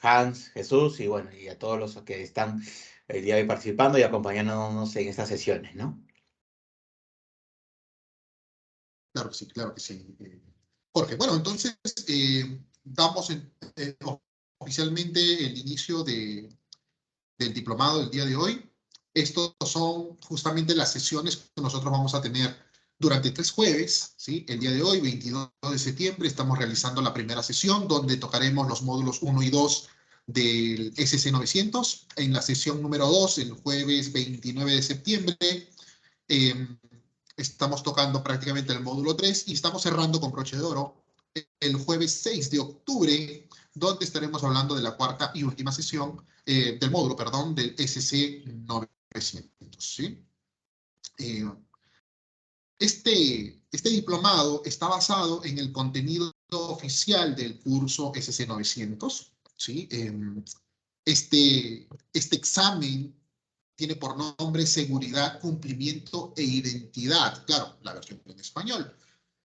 Hans, Jesús y bueno, y a todos los que están el día de hoy participando y acompañándonos en estas sesiones, ¿no? Claro que sí, claro que sí. Jorge, bueno, entonces damos oficialmente el inicio del diplomado del día de hoy. Estos son justamente las sesiones que nosotros vamos a tener durante 3 jueves, ¿sí? El día de hoy, 22 de septiembre, estamos realizando la primera sesión donde tocaremos los módulos 1 y 2 del SC900. En la sesión número 2, el jueves 29 de septiembre, eh, estamos tocando prácticamente el módulo 3 y estamos cerrando con broche de oro el jueves 6 de octubre, donde estaremos hablando de la cuarta y última sesión del módulo, perdón, del SC900, ¿sí? Eh, este diplomado está basado en el contenido oficial del curso SC900, ¿sí? Este examen tiene por nombre Seguridad, Cumplimiento e Identidad. Claro, la versión en español.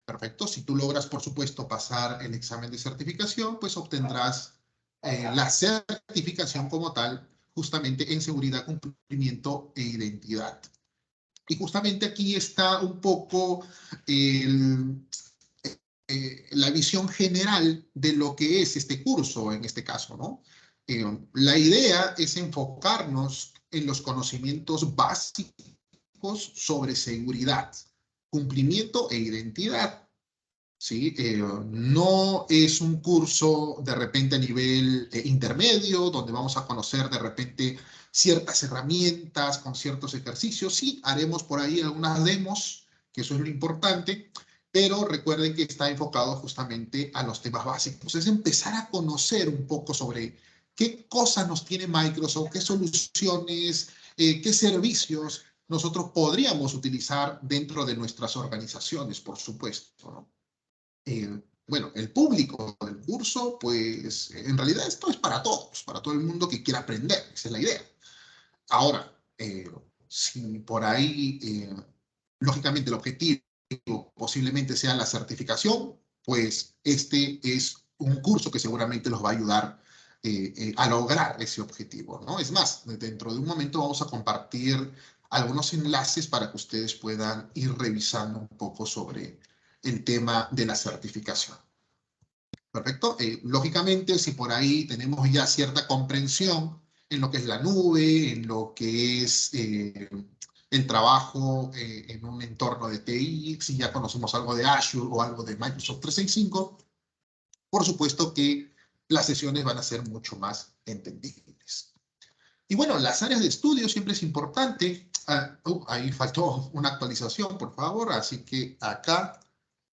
Perfecto. Si tú logras, por supuesto, pasar el examen de certificación, pues obtendrás la certificación como tal, justamente en seguridad, cumplimiento e identidad. Y justamente aquí está un poco la visión general de lo que es este curso en este caso, ¿no? La idea es enfocarnos en los conocimientos básicos sobre seguridad, cumplimiento e identidad. ¿Sí? No es un curso de repente a nivel intermedio, donde vamos a conocer de repente ciertas herramientas con ciertos ejercicios. Sí, haremos por ahí algunas demos, que eso es lo importante, pero recuerden que está enfocado justamente a los temas básicos. Es empezar a conocer un poco sobre qué cosas nos tiene Microsoft, qué soluciones, qué servicios nosotros podríamos utilizar dentro de nuestras organizaciones, por supuesto, ¿no? Bueno, el público del curso, pues en realidad esto es para todos, para todo el mundo que quiera aprender, esa es la idea. Ahora, si por ahí, lógicamente el objetivo posiblemente sea la certificación, pues este es un curso que seguramente los va a ayudar a lograr ese objetivo, ¿no? Es más, dentro de un momento vamos a compartir algunos enlaces para que ustedes puedan ir revisando un poco sobre el tema de la certificación. Perfecto. Lógicamente, si por ahí tenemos ya cierta comprensión en lo que es la nube, en lo que es el trabajo en un entorno de TI, si ya conocemos algo de Azure o algo de Microsoft 365, por supuesto que las sesiones van a ser mucho más entendibles. Y bueno, las áreas de estudio siempre es importante. Ahí faltó una actualización, por favor, así que acá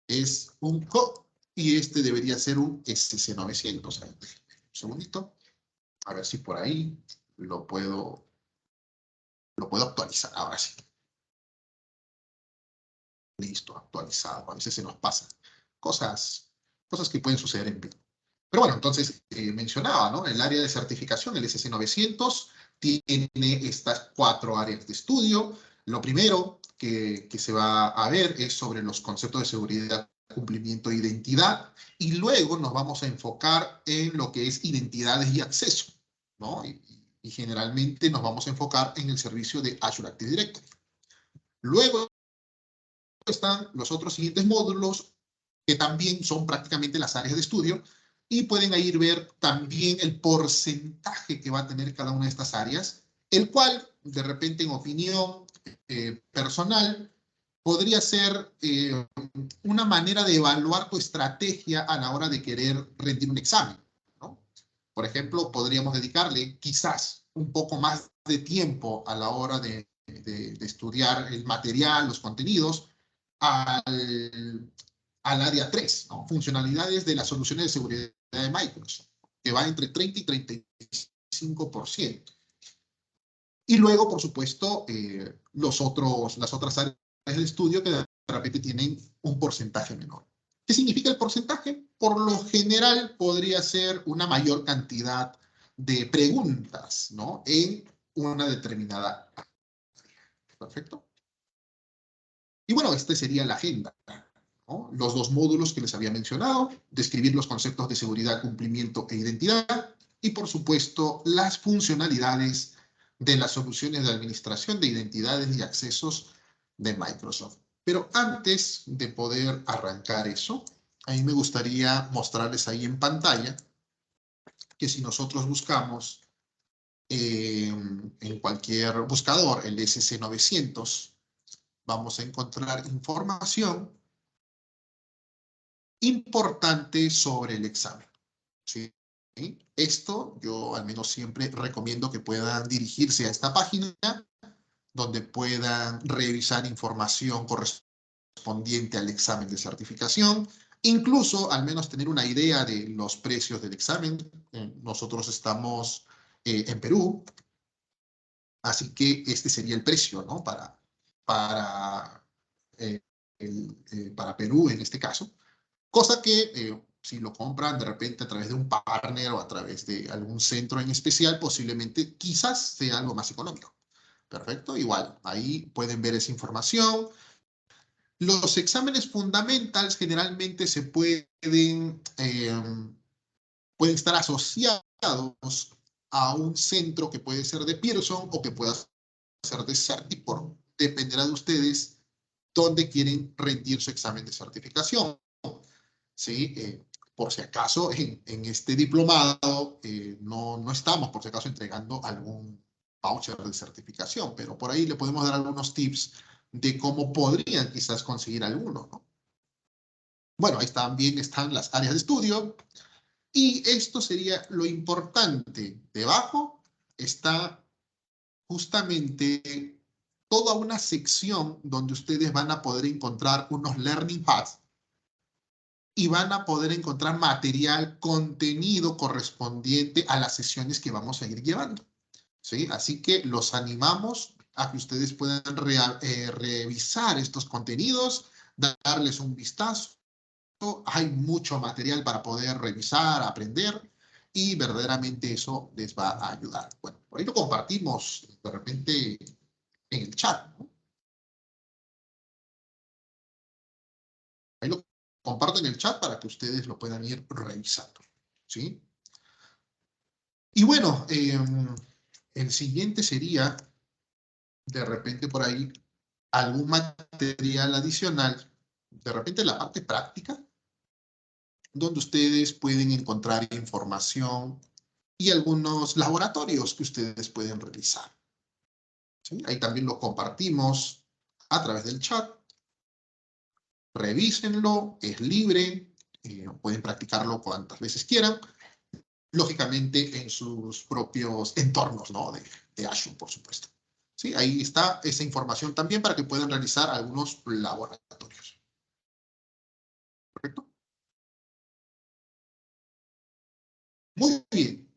es un CO y este debería ser un SC900. Un segundito, a ver si por ahí lo puedo actualizar. Ahora sí. Listo, actualizado. A veces se nos pasan cosas que pueden suceder en vivo. Pero bueno, entonces mencionaba, ¿no? El área de certificación, el SC900, tiene estas 4 áreas de estudio. Lo primero que se va a ver es sobre los conceptos de seguridad, cumplimiento e identidad, y luego nos vamos a enfocar en lo que es identidades y acceso, ¿no? Y generalmente nos vamos a enfocar en el servicio de Azure Active Directory. Luego están los otros siguientes módulos que también son prácticamente las áreas de estudio y pueden ahí ver también el porcentaje que va a tener cada una de estas áreas, el cual de repente en opinión personal podría ser una manera de evaluar tu estrategia a la hora de querer rendir un examen, ¿no? Por ejemplo, podríamos dedicarle quizás un poco más de tiempo a la hora de estudiar el material, los contenidos, al área 3, ¿no? Funcionalidades de las soluciones de seguridad de Microsoft, que va entre 30 y 35%. Y luego, por supuesto, las otras áreas de estudio que de repente tienen un porcentaje menor. ¿Qué significa el porcentaje? Por lo general podría ser una mayor cantidad de preguntas, ¿no? En una determinada área. Perfecto. Y bueno, esta sería la agenda. ¿no? Los dos módulos que les había mencionado, describir los conceptos de seguridad, cumplimiento e identidad, y por supuesto las funcionalidades de las soluciones de administración de identidades y accesos de Microsoft. Pero antes de poder arrancar eso, a mí me gustaría mostrarles ahí en pantalla que si nosotros buscamos en cualquier buscador el SC900, vamos a encontrar información importante sobre el examen. ¿Sí? Esto yo al menos siempre recomiendo que puedan dirigirse a esta página donde puedan revisar información correspondiente al examen de certificación, incluso al menos tener una idea de los precios del examen. Nosotros estamos en Perú, así que este sería el precio, ¿no? Eh, para Perú en este caso. Cosa que si lo compran de repente a través de un partner o a través de algún centro en especial, posiblemente quizás sea algo más económico. Perfecto, igual, ahí pueden ver esa información. Los exámenes fundamentals generalmente se pueden estar asociados a un centro que puede ser de Pearson o que pueda ser de Certiport. Dependerá de ustedes dónde quieren rendir su examen de certificación. ¿Sí? Por si acaso, en este diplomado no estamos, por si acaso, entregando algún voucher de certificación, pero por ahí le podemos dar algunos tips de cómo podrían quizás conseguir alguno, ¿no? Bueno, ahí también están las áreas de estudio, y esto sería lo importante. Debajo está justamente toda una sección donde ustedes van a poder encontrar unos learning paths y van a poder encontrar material, contenido correspondiente a las sesiones que vamos a ir llevando. ¿Sí? Así que los animamos a que ustedes puedan revisar estos contenidos, darles un vistazo. Hay mucho material para poder revisar, aprender, y verdaderamente eso les va a ayudar. Bueno, por ahí lo compartimos de repente en el chat, ¿no? Ahí lo comparto en el chat para que ustedes lo puedan ir revisando. ¿Sí? Y bueno, el siguiente sería, de repente por ahí, algún material adicional, de repente la parte práctica, donde ustedes pueden encontrar información y algunos laboratorios que ustedes pueden realizar. ¿Sí? Ahí también lo compartimos a través del chat. Revísenlo, es libre, pueden practicarlo cuantas veces quieran, lógicamente en sus propios entornos, ¿no? de Azure, por supuesto. ¿Sí? Ahí está esa información también para que puedan realizar algunos laboratorios. ¿Correcto? Muy bien.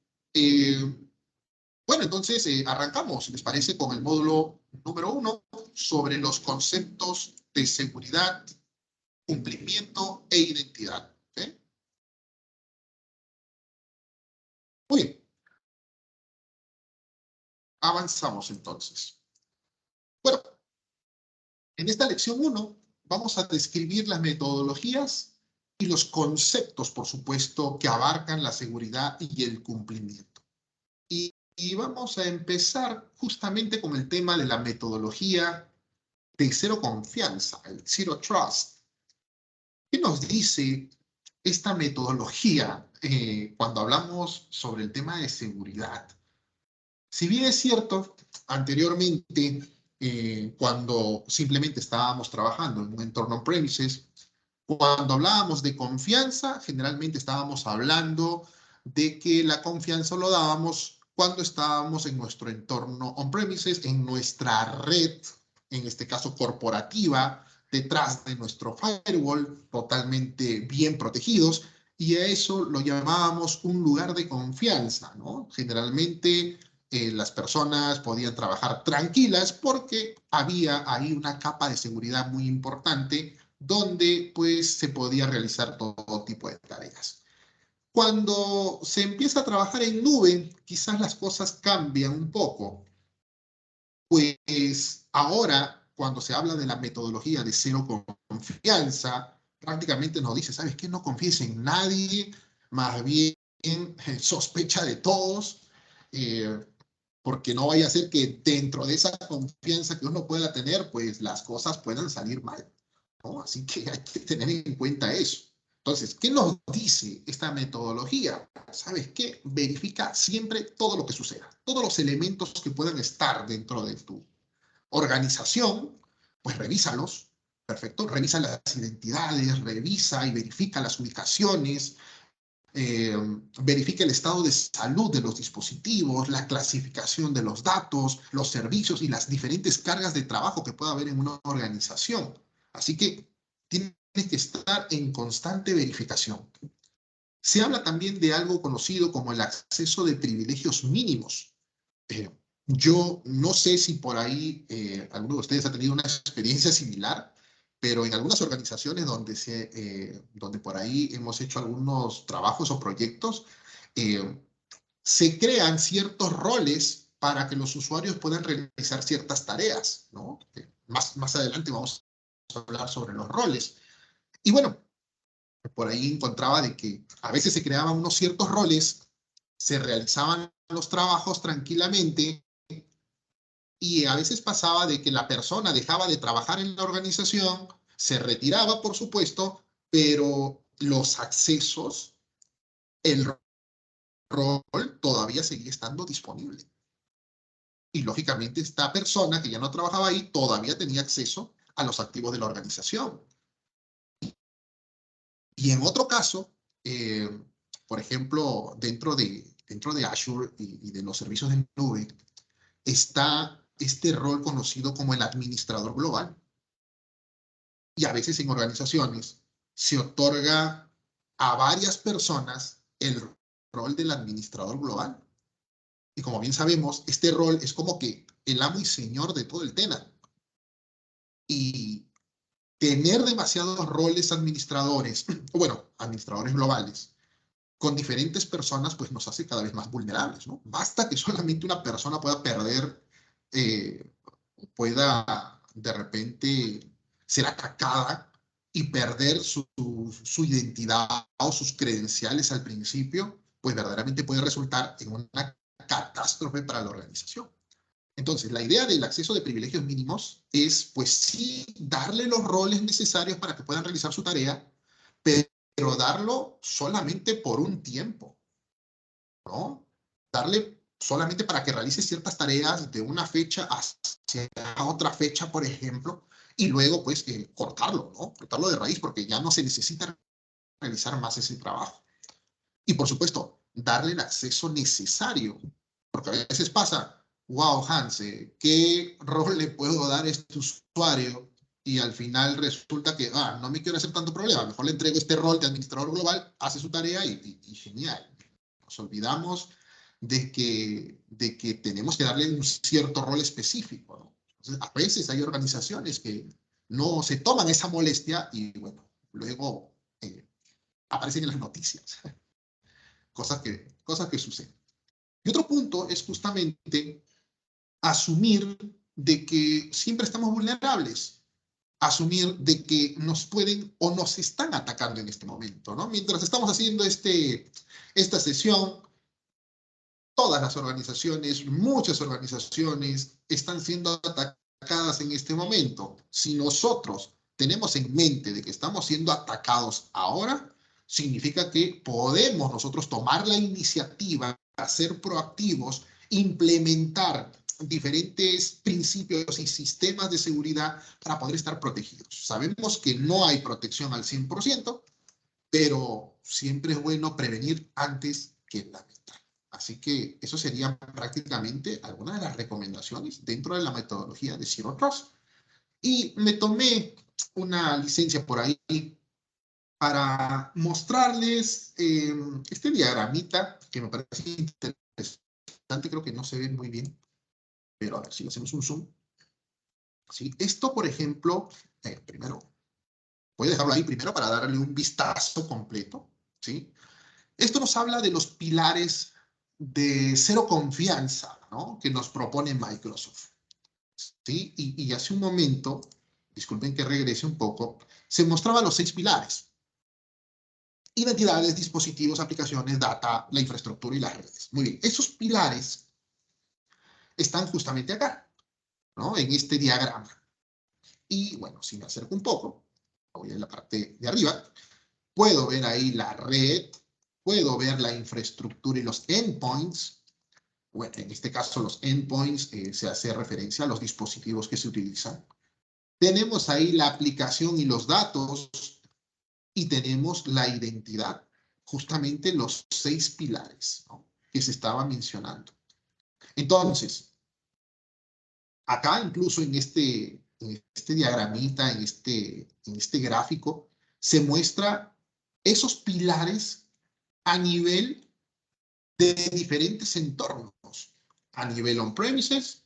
Bueno, entonces arrancamos, ¿les parece? Con el módulo número 1 sobre los conceptos de seguridad, cumplimiento e identidad. ¿Sí? Muy bien. Avanzamos entonces. Bueno, en esta lección 1 vamos a describir las metodologías y los conceptos, por supuesto, que abarcan la seguridad y el cumplimiento. Y vamos a empezar justamente con el tema de la metodología de cero confianza, el Zero Trust. ¿Qué nos dice esta metodología cuando hablamos sobre el tema de seguridad? Si bien es cierto, anteriormente, cuando simplemente estábamos trabajando en un entorno on-premises, cuando hablábamos de confianza, generalmente estábamos hablando de que la confianza lo dábamos cuando estábamos en nuestro entorno on-premises, en nuestra red, en este caso corporativa, detrás de nuestro firewall, totalmente bien protegidos, y a eso lo llamábamos un lugar de confianza, ¿no? Generalmente las personas podían trabajar tranquilas porque había ahí una capa de seguridad muy importante donde pues se podía realizar todo tipo de tareas. Cuando se empieza a trabajar en nube, quizás las cosas cambian un poco. Pues ahora, cuando se habla de la metodología de cero confianza, prácticamente nos dice, ¿sabes qué? No confíes en nadie, más bien sospecha de todos, porque no vaya a ser que dentro de esa confianza que uno pueda tener, pues las cosas puedan salir mal, ¿no? Así que hay que tener en cuenta eso. Entonces, ¿qué nos dice esta metodología? ¿Sabes qué? Verifica siempre todo lo que suceda, todos los elementos que puedan estar dentro de tu organización, pues revísalos, perfecto, revisa las identidades, revisa y verifica las ubicaciones, verifica el estado de salud de los dispositivos, la clasificación de los datos, los servicios y las diferentes cargas de trabajo que pueda haber en una organización. Así que tiene que estar en constante verificación. Se habla también de algo conocido como el acceso de privilegios mínimos. Eh, yo no sé si por ahí alguno de ustedes ha tenido una experiencia similar, pero en algunas organizaciones donde por ahí hemos hecho algunos trabajos o proyectos, eh, se crean ciertos roles para que los usuarios puedan realizar ciertas tareas, ¿no? Más adelante vamos a hablar sobre los roles. Y bueno, por ahí encontraba de que a veces se creaban unos ciertos roles, se realizaban los trabajos tranquilamente, y a veces pasaba de que la persona dejaba de trabajar en la organización, se retiraba, por supuesto, pero los accesos, el rol todavía seguía estando disponible. Y lógicamente esta persona que ya no trabajaba ahí todavía tenía acceso a los activos de la organización. Y en otro caso, por ejemplo, dentro de Azure y de los servicios de nube, está este rol conocido como el administrador global. Y a veces en organizaciones se otorga a varias personas el rol del administrador global. Y como bien sabemos, este rol es como que el amo y señor de todo el tenant. Y tener demasiados roles administradores, o bueno, administradores globales, con diferentes personas, pues nos hace cada vez más vulnerables, ¿no? Basta que solamente una persona pueda perder, eh, pueda de repente ser atacada y perder su identidad o sus credenciales al principio, pues verdaderamente puede resultar en una catástrofe para la organización. Entonces, la idea del acceso de privilegios mínimos es, pues sí, darle los roles necesarios para que puedan realizar su tarea, pero darlo solamente por un tiempo, ¿no? Darle solamente para que realice ciertas tareas de una fecha hacia otra fecha, por ejemplo, y luego, pues, cortarlo, ¿no? Cortarlo de raíz, porque ya no se necesita realizar más ese trabajo. Y, por supuesto, darle el acceso necesario, porque a veces pasa, wow, Hans, ¿qué rol le puedo dar a este usuario? Y al final resulta que, no me quiero hacer tanto problema, mejor le entrego este rol de administrador global, hace su tarea y genial. Nos olvidamos de que tenemos que darle un cierto rol específico, ¿no? Entonces, a veces hay organizaciones que no se toman esa molestia y, bueno, luego aparecen en las noticias, cosas que suceden. Y otro punto es justamente asumir de que siempre estamos vulnerables, asumir de que nos pueden o nos están atacando en este momento, ¿no? Mientras estamos haciendo esta sesión, todas las organizaciones, muchas organizaciones están siendo atacadas en este momento. Si nosotros tenemos en mente de que estamos siendo atacados ahora, significa que podemos nosotros tomar la iniciativa, ser proactivos, implementar diferentes principios y sistemas de seguridad para poder estar protegidos. Sabemos que no hay protección al 100%, pero siempre es bueno prevenir antes que lamentar. Así que eso serían prácticamente algunas de las recomendaciones dentro de la metodología de Zero Trust. Y me tomé una licencia por ahí para mostrarles este diagramita que me parece interesante, creo que no se ve muy bien, pero a ver si hacemos un zoom. ¿Sí? Esto, por ejemplo, primero, voy a dejarlo ahí primero para darle un vistazo completo, ¿sí? Esto nos habla de los pilares de cero confianza, ¿no? Que nos propone Microsoft, ¿sí? Y hace un momento disculpen que regrese un poco, se mostraban los 6 pilares. Identidades, dispositivos, aplicaciones, data, la infraestructura y las redes. Muy bien, esos pilares están justamente acá, ¿no? En este diagrama. Y bueno, si me acerco un poco, voy a la parte de arriba, puedo ver ahí la red, puedo ver la infraestructura y los endpoints. Bueno, en este caso los endpoints se hace referencia a los dispositivos que se utilizan. Tenemos ahí la aplicación y los datos y tenemos la identidad, justamente los 6 pilares, ¿no?, que se estaba mencionando. Entonces, acá incluso en este diagramita, en este gráfico, se muestra esos pilares a nivel de diferentes entornos, a nivel on-premises,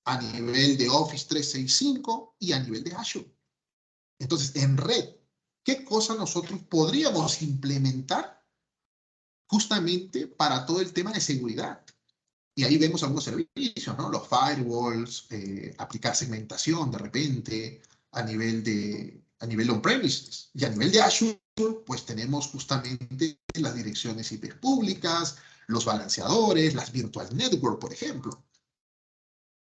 a nivel de Office 365 y a nivel de Azure. Entonces, en red, ¿qué cosa nosotros podríamos implementar justamente para todo el tema de seguridad? Y ahí vemos algunos servicios, ¿no? Los firewalls, aplicar segmentación de repente a nivel de on-premises. Y a nivel de Azure, pues tenemos justamente las direcciones IP públicas, los balanceadores, las virtual network, por ejemplo.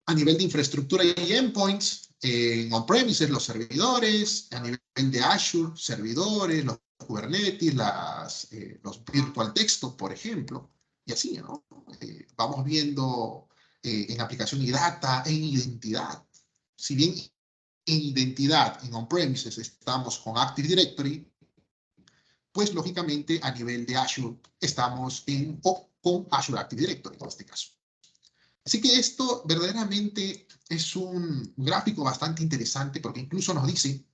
A nivel de infraestructura y endpoints, en on-premises, los servidores, a nivel de Azure, servidores, los Kubernetes, los virtual desktop, por ejemplo, y así, ¿no? Vamos viendo en aplicación y data, en identidad. Si bien en identidad, en on-premises, estamos con Active Directory, pues lógicamente a nivel de Azure estamos con Azure Active Directory en este caso. Así que esto verdaderamente es un gráfico bastante interesante porque incluso nos dice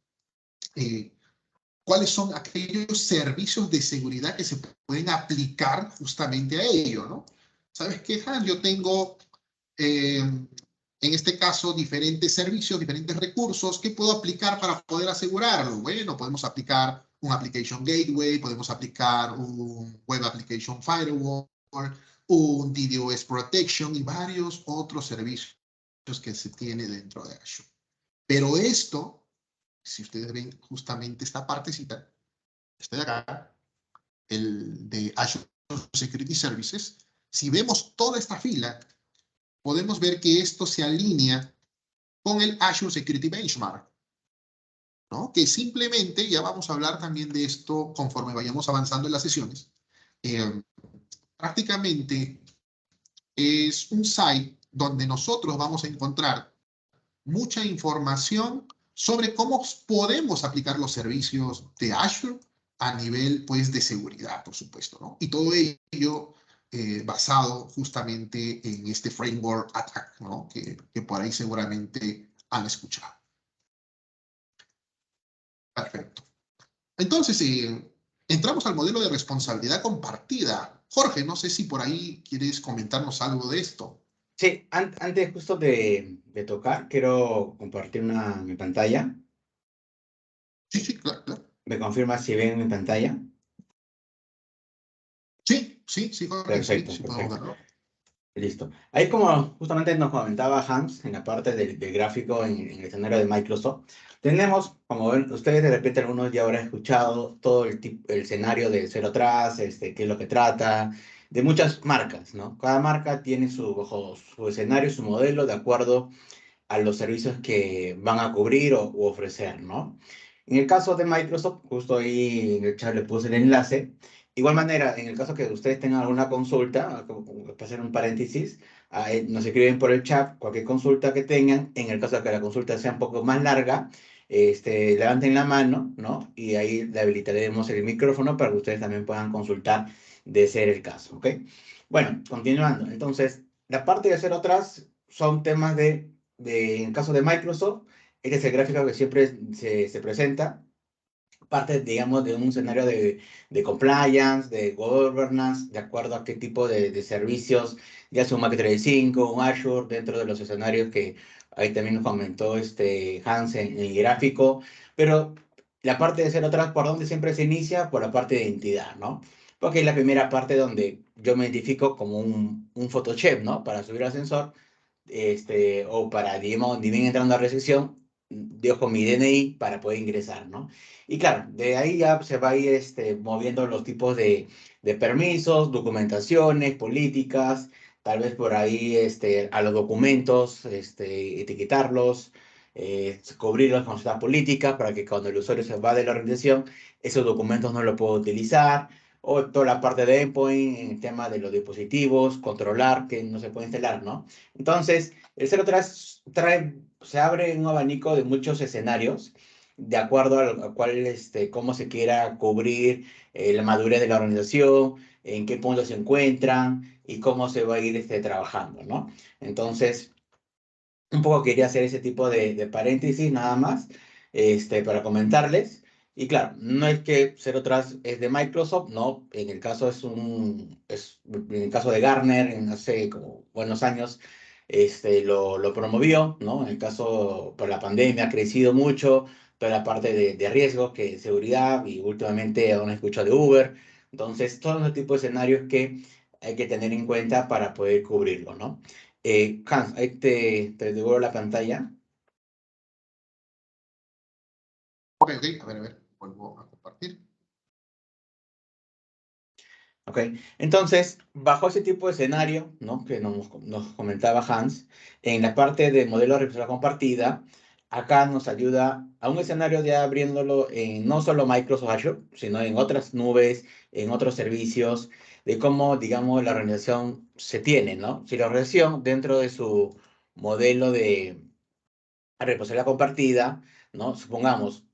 cuáles son aquellos servicios de seguridad que se pueden aplicar justamente a ello, ¿no? ¿Sabes qué, Hans? Yo tengo, en este caso, diferentes servicios, diferentes recursos que puedo aplicar para poder asegurarlo. Bueno, podemos aplicar un Application Gateway, podemos aplicar un Web Application Firewall, un DDoS Protection y varios otros servicios que se tiene dentro de Azure. Pero esto, si ustedes ven justamente esta partecita, este de acá, el de Azure Security Services, si vemos toda esta fila, podemos ver que esto se alinea con el Azure Security Benchmark, ¿no? Que simplemente, ya vamos a hablar también de esto conforme vayamos avanzando en las sesiones, prácticamente es un site donde nosotros vamos a encontrar mucha información sobre cómo podemos aplicar los servicios de Azure a nivel, pues, de seguridad, por supuesto, ¿no? Y todo ello basado justamente en este framework ATT&CK, ¿no? Que por ahí seguramente han escuchado. Perfecto. Entonces, entramos al modelo de responsabilidad compartida. Jorge, no sé si por ahí quieres comentarnos algo de esto. Sí, antes justo de tocar, quiero compartir mi pantalla. Sí, sí, claro, claro. ¿Me confirma si ven mi pantalla? Sí, sí, sí, Jorge, Perfecto, sí, podemos perfecto. verlo. Listo. Ahí como justamente nos comentaba Hans en la parte del gráfico en el escenario de Microsoft, tenemos, como ven ustedes de repente algunos ya habrán escuchado todo el escenario de Zero Trust, qué es lo que trata, de muchas marcas, ¿no? Cada marca tiene su escenario, su modelo de acuerdo a los servicios que van a cubrir u ofrecer, ¿no? En el caso de Microsoft, justo ahí en el chat le puse el enlace. Igual manera, en el caso que ustedes tengan alguna consulta, para hacer un paréntesis, nos escriben por el chat cualquier consulta que tengan. En el caso de que la consulta sea un poco más larga, levanten la mano, ¿no? Y ahí le habilitaremos el micrófono para que ustedes también puedan consultar de ser el caso, ¿ok? Bueno, continuando. Entonces, la parte de hacer otras son temas en el caso de Microsoft, este es el gráfico que siempre se presenta, parte, digamos, de un escenario de compliance, de governance, de acuerdo a qué tipo de servicios, ya sea un Mac 365, un Azure, dentro de los escenarios que ahí también nos comentó Hans en el gráfico, pero la parte de ser otras, ¿por dónde siempre se inicia? Por la parte de identidad, ¿no? Porque es la primera parte donde yo me identifico como un photochef, ¿no? Para subir al ascensor, o para, digamos, ni bien entrando a recepción, dejo mi DNI para poder ingresar, ¿no? Y claro, de ahí ya se va a ir moviendo los tipos de permisos, documentaciones, políticas, tal vez por ahí a los documentos, etiquetarlos, cubrirlos con ciertas políticas para que cuando el usuario se va de la organización, esos documentos no los pueda utilizar, o toda la parte de endpoint, en el tema de los dispositivos, controlar que no se puede instalar, ¿no? Entonces, el 03 se abre un abanico de muchos escenarios de acuerdo a cuál, cómo se quiera cubrir la madurez de la organización, en qué punto se encuentran y cómo se va a ir trabajando, ¿no? Entonces, un poco quería hacer ese tipo de paréntesis nada más para comentarles. Y claro, no es que Zero Trust es de Microsoft, no, en el caso en el caso de Gartner, en hace como buenos años, lo promovió, ¿no? En el caso, por la pandemia ha crecido mucho, toda la parte de riesgo, que seguridad, y últimamente aún escucho de Uber. Entonces, todos los tipos de escenarios que hay que tener en cuenta para poder cubrirlo, ¿no? Hans, ahí te devuelvo la pantalla. Ok, a ver, vuelvo a compartir. Ok, entonces, bajo ese tipo de escenario, ¿no? Que nos comentaba Hans, en la parte de modelo de responsabilidad compartida, acá nos ayuda a un escenario ya abriéndolo en no solo Microsoft Azure, sino en otras nubes, en otros servicios, de cómo, digamos, la organización se tiene, ¿no? Si la organización, dentro de su modelo de responsabilidad compartida, ¿no? Supongamos,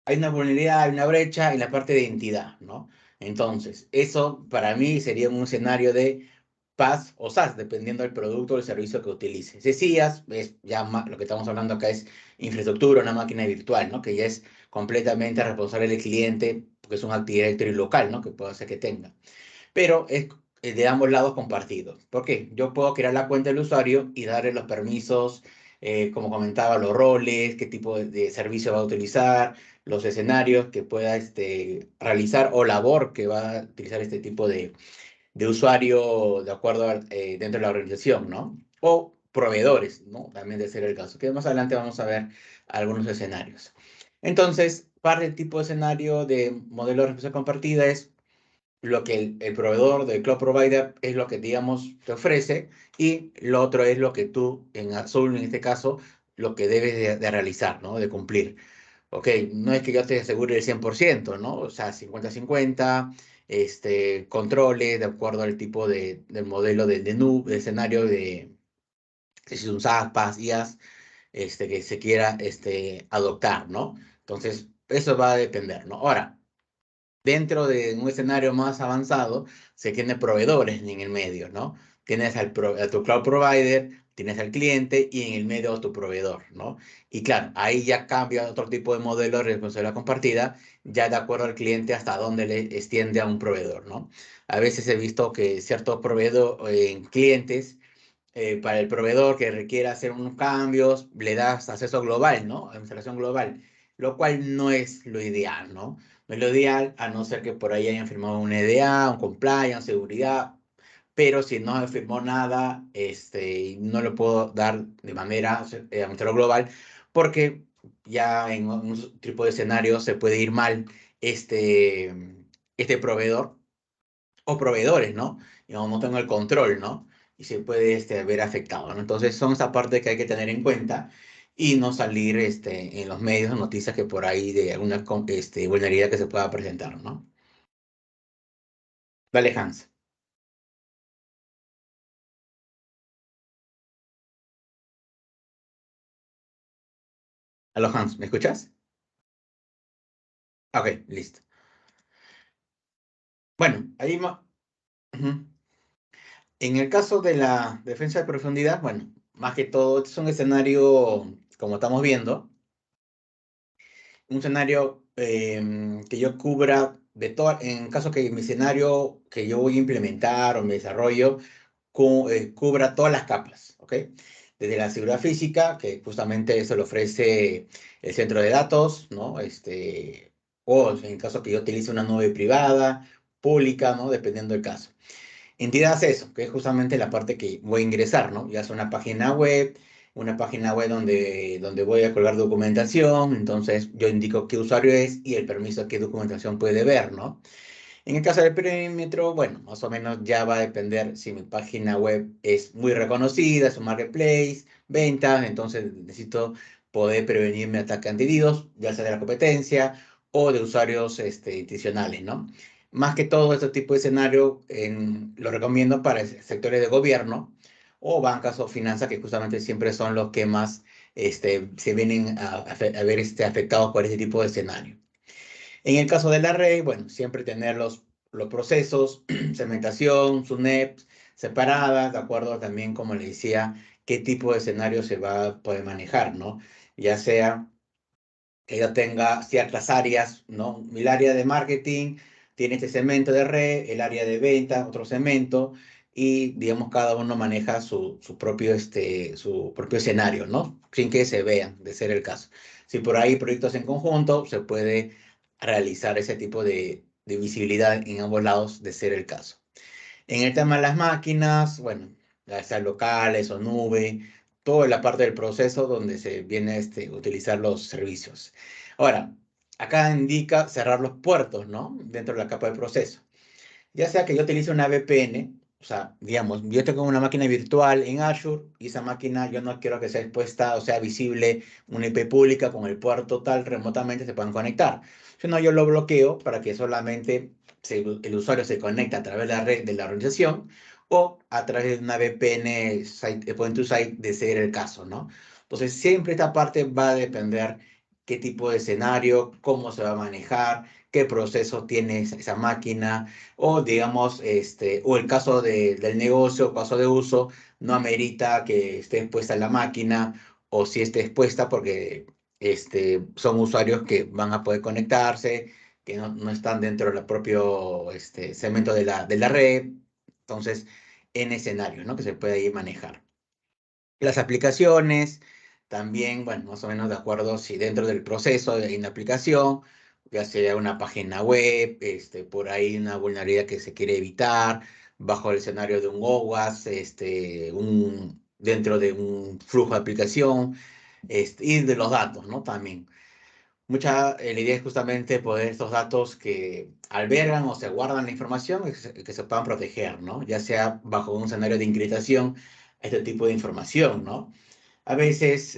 hay una vulnerabilidad, hay una brecha en la parte de identidad, ¿no? Entonces, eso para mí sería un escenario de PaaS o SaaS, dependiendo del producto o el servicio que utilices. Si SIaaS, es ya lo que estamos hablando acá es infraestructura, una máquina virtual, ¿no? Que ya es completamente responsable del cliente, porque es un Active Directory local, ¿no? Que puede hacer que tenga. Pero es de ambos lados compartidos. ¿Por qué? Yo puedo crear la cuenta del usuario y darle los permisos, como comentaba, los roles, qué tipo de servicio va a utilizar, los escenarios que pueda realizar o labor que va a utilizar este tipo de usuario de acuerdo dentro de la organización, ¿no? O proveedores, ¿no? También de ser el caso, que más adelante vamos a ver algunos escenarios. Entonces, parte del tipo de escenario de modelo de responsabilidad compartida es lo que el proveedor del cloud provider es lo que, digamos, te ofrece, y lo otro es lo que tú, en Azul en este caso, lo que debes de realizar, ¿no? De cumplir. Ok, no es que yo te asegure el 100%, ¿no? O sea, 50-50, controles de acuerdo al tipo del modelo de nube, de escenario de, si es un SaaS, PaaS, IaaS, que se quiera adoptar, ¿no? Entonces, eso va a depender, ¿no? Ahora, dentro de un escenario más avanzado, se tiene proveedores en el medio, ¿no? Tienes a tu cloud provider, tienes al cliente y en el medio a tu proveedor, ¿no? Y claro, ahí ya cambia otro tipo de modelo de responsabilidad compartida, ya de acuerdo al cliente hasta dónde le extiende a un proveedor, ¿no? A veces he visto que ciertos clientes, para el proveedor que requiera hacer unos cambios, le das acceso global, ¿no? Administración global, lo cual no es lo ideal, ¿no? No es lo ideal, a no ser que por ahí hayan firmado un EDA, un compliance, seguridad, pero si no firmó nada, no lo puedo dar de manera administración global, porque ya en un tipo de escenario se puede ir mal este proveedor o proveedores, ¿no? Y no tengo el control, ¿no? Y se puede ver afectado, ¿no? Entonces son esa parte que hay que tener en cuenta y no salir en los medios de noticias que por ahí de alguna vulnerabilidad que se pueda presentar, ¿no? Dale, Hans. Aló, Hans, ¿me escuchas? Ok, listo. Bueno, ujú. En el caso de la defensa de profundidad, bueno, más que todo, este es un escenario, como estamos viendo, un escenario que yo cubra de todo, en caso que mi escenario que yo voy a implementar o mi desarrollo cubra todas las capas, ¿ok? Desde la seguridad física, que justamente eso lo ofrece el centro de datos, ¿no? O en caso que yo utilice una nube privada, pública, ¿no? Dependiendo del caso. Entidad eso, que es justamente la parte que voy a ingresar, ¿no? Ya sea una página web, una página web donde voy a colgar documentación, entonces yo indico qué usuario es y el permiso qué documentación puede ver, ¿no? En el caso del perímetro, bueno, más o menos ya va a depender si mi página web es muy reconocida, es un marketplace, ventas, entonces necesito poder prevenirme ataques antivirus, ya sea de la competencia o de usuarios institucionales, ¿no? Más que todo este tipo de escenario lo recomiendo para sectores de gobierno o bancas o finanzas que justamente siempre son los que más se vienen a ver afectados por ese tipo de escenario. En el caso de la red, bueno, siempre tener los procesos, segmentación, subnets separadas, de acuerdo también, como le decía, qué tipo de escenario se va a poder manejar, ¿no? Ya sea que yo tenga ciertas áreas, ¿no? El área de marketing tiene este segmento de red, el área de venta, otro segmento, y digamos cada uno maneja su propio escenario, ¿no? Sin que se vean, de ser el caso. Si por ahí proyectos en conjunto, se puede realizar ese tipo de visibilidad en ambos lados, de ser el caso. En el tema de las máquinas, bueno, ya sea locales o nube, toda la parte del proceso donde se viene a utilizar los servicios. Ahora, acá indica cerrar los puertos, ¿no? Dentro de la capa de proceso. Ya sea que yo utilice una VPN, o sea, digamos, yo tengo una máquina virtual en Azure y esa máquina yo no quiero que sea expuesta o sea visible una IP pública con el puerto tal remotamente se puedan conectar. Si no, yo lo bloqueo para que solamente el usuario se conecte a través de la red de la organización o a través de una VPN point to site de ser el caso, ¿no? Entonces, siempre esta parte va a depender qué tipo de escenario, cómo se va a manejar, qué proceso tiene esa máquina o digamos, o el caso del negocio, caso de uso, no amerita que esté expuesta la máquina o si esté expuesta porque son usuarios que van a poder conectarse, que no están dentro del propio segmento de la red. Entonces, en escenarios, ¿no? Que se puede ahí manejar. Las aplicaciones, también, bueno, más o menos de acuerdo si dentro del proceso hay una aplicación, ya sea una página web, por ahí una vulnerabilidad que se quiere evitar, bajo el escenario de un OWASP, dentro de un flujo de aplicación, y de los datos, ¿no? También. La idea es justamente poder estos datos que albergan o se guardan la información que se puedan proteger, ¿no? Ya sea bajo un escenario de encriptación, este tipo de información, ¿no? A veces,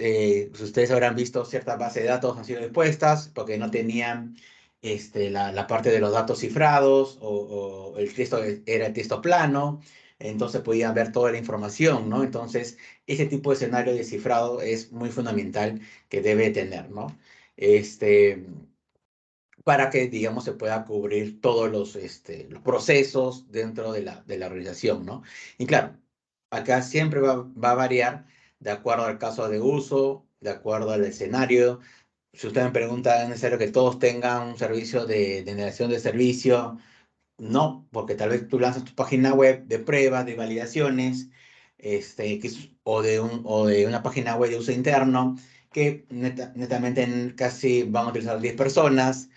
pues ustedes habrán visto ciertas bases de datos han sido expuestas porque no tenían la parte de los datos cifrados o el texto era el texto plano, entonces podían ver toda la información, ¿no? Entonces, ese tipo de escenario de cifrado es muy fundamental que debe tener, ¿no? Este, para que, digamos, se pueda cubrir todos los procesos dentro de la organización, ¿no? Y claro, acá siempre va a variar de acuerdo al caso de uso, de acuerdo al escenario. Si usted me pregunta, ¿es necesario que todos tengan un servicio de negación de servicio? No, porque tal vez tú lanzas tu página web de pruebas, de validaciones, o de una página web de uso interno, que netamente casi van a utilizar 10 personas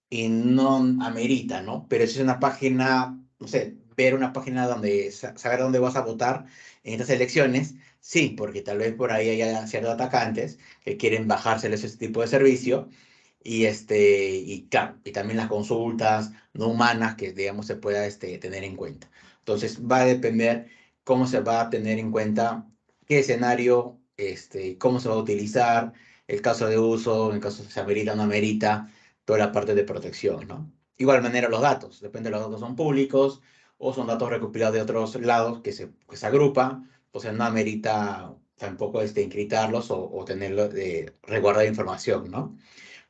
y no amerita, ¿no? Pero si es una página, no sé, ver una página donde saber dónde vas a votar en estas elecciones, sí, porque tal vez por ahí haya ciertos atacantes que quieren bajárseles ese tipo de servicio y claro, y también las consultas no humanas que, digamos, se pueda tener en cuenta. Entonces, va a depender cómo se va a tener en cuenta qué escenario, cómo se va a utilizar, el caso de uso, en caso se amerita o no amerita, toda la parte de protección, ¿no? Igual manera los datos, depende de los datos son públicos o son datos recopilados de otros lados que se agrupan, entonces no amerita tampoco encriptarlos o tenerlo de resguardar información, ¿no?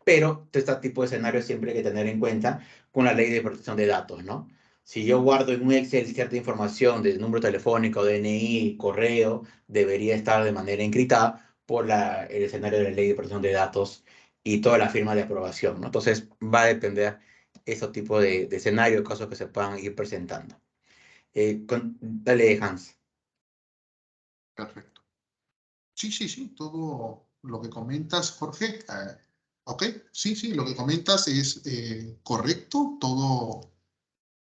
Pero este tipo de escenarios siempre hay que tener en cuenta con la ley de protección de datos, ¿no? Si yo guardo en un Excel cierta información de número telefónico, DNI, correo, debería estar de manera encriptada por el escenario de la ley de protección de datos y toda la firma de aprobación, ¿no? Entonces va a depender ese tipo de escenarios, casos que se puedan ir presentando. Dale, Hans. Perfecto. Sí, sí, sí, todo lo que comentas, Jorge. Ok, sí, sí, lo que comentas es correcto. Todo,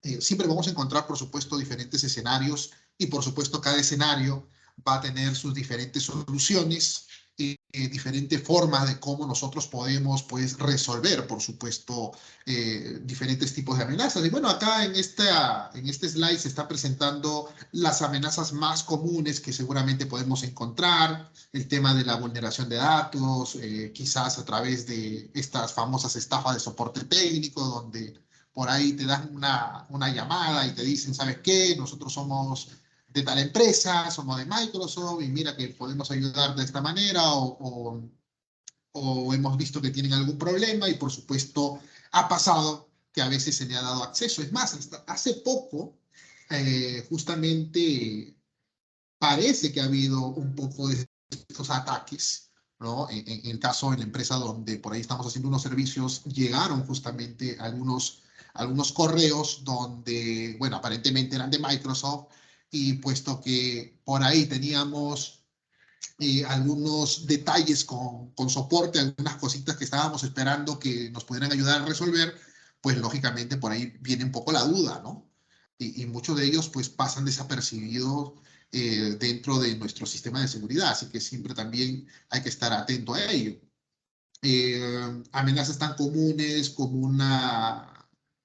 siempre vamos a encontrar, por supuesto, diferentes escenarios y, por supuesto, cada escenario va a tener sus diferentes soluciones y diferentes formas de cómo nosotros podemos, pues, resolver, por supuesto, diferentes tipos de amenazas. Y bueno, acá en este slide se está presentando las amenazas más comunes que seguramente podemos encontrar, el tema de la vulneración de datos, quizás a través de estas famosas estafas de soporte técnico, donde por ahí te dan una llamada y te dicen, ¿sabes qué? Nosotros somos de tal empresa, somos de Microsoft y mira que podemos ayudar de esta manera o hemos visto que tienen algún problema y por supuesto ha pasado que a veces se le ha dado acceso. Es más, hasta hace poco justamente parece que ha habido un poco de estos ataques, ¿no? En el caso de la empresa donde por ahí estamos haciendo unos servicios, llegaron justamente algunos correos donde, bueno, aparentemente eran de Microsoft y puesto que por ahí teníamos algunos detalles con soporte, algunas cositas que estábamos esperando que nos pudieran ayudar a resolver, pues lógicamente por ahí viene un poco la duda, ¿no? Y muchos de ellos pues pasan desapercibidos dentro de nuestro sistema de seguridad, así que siempre también hay que estar atento a ello. Amenazas tan comunes como una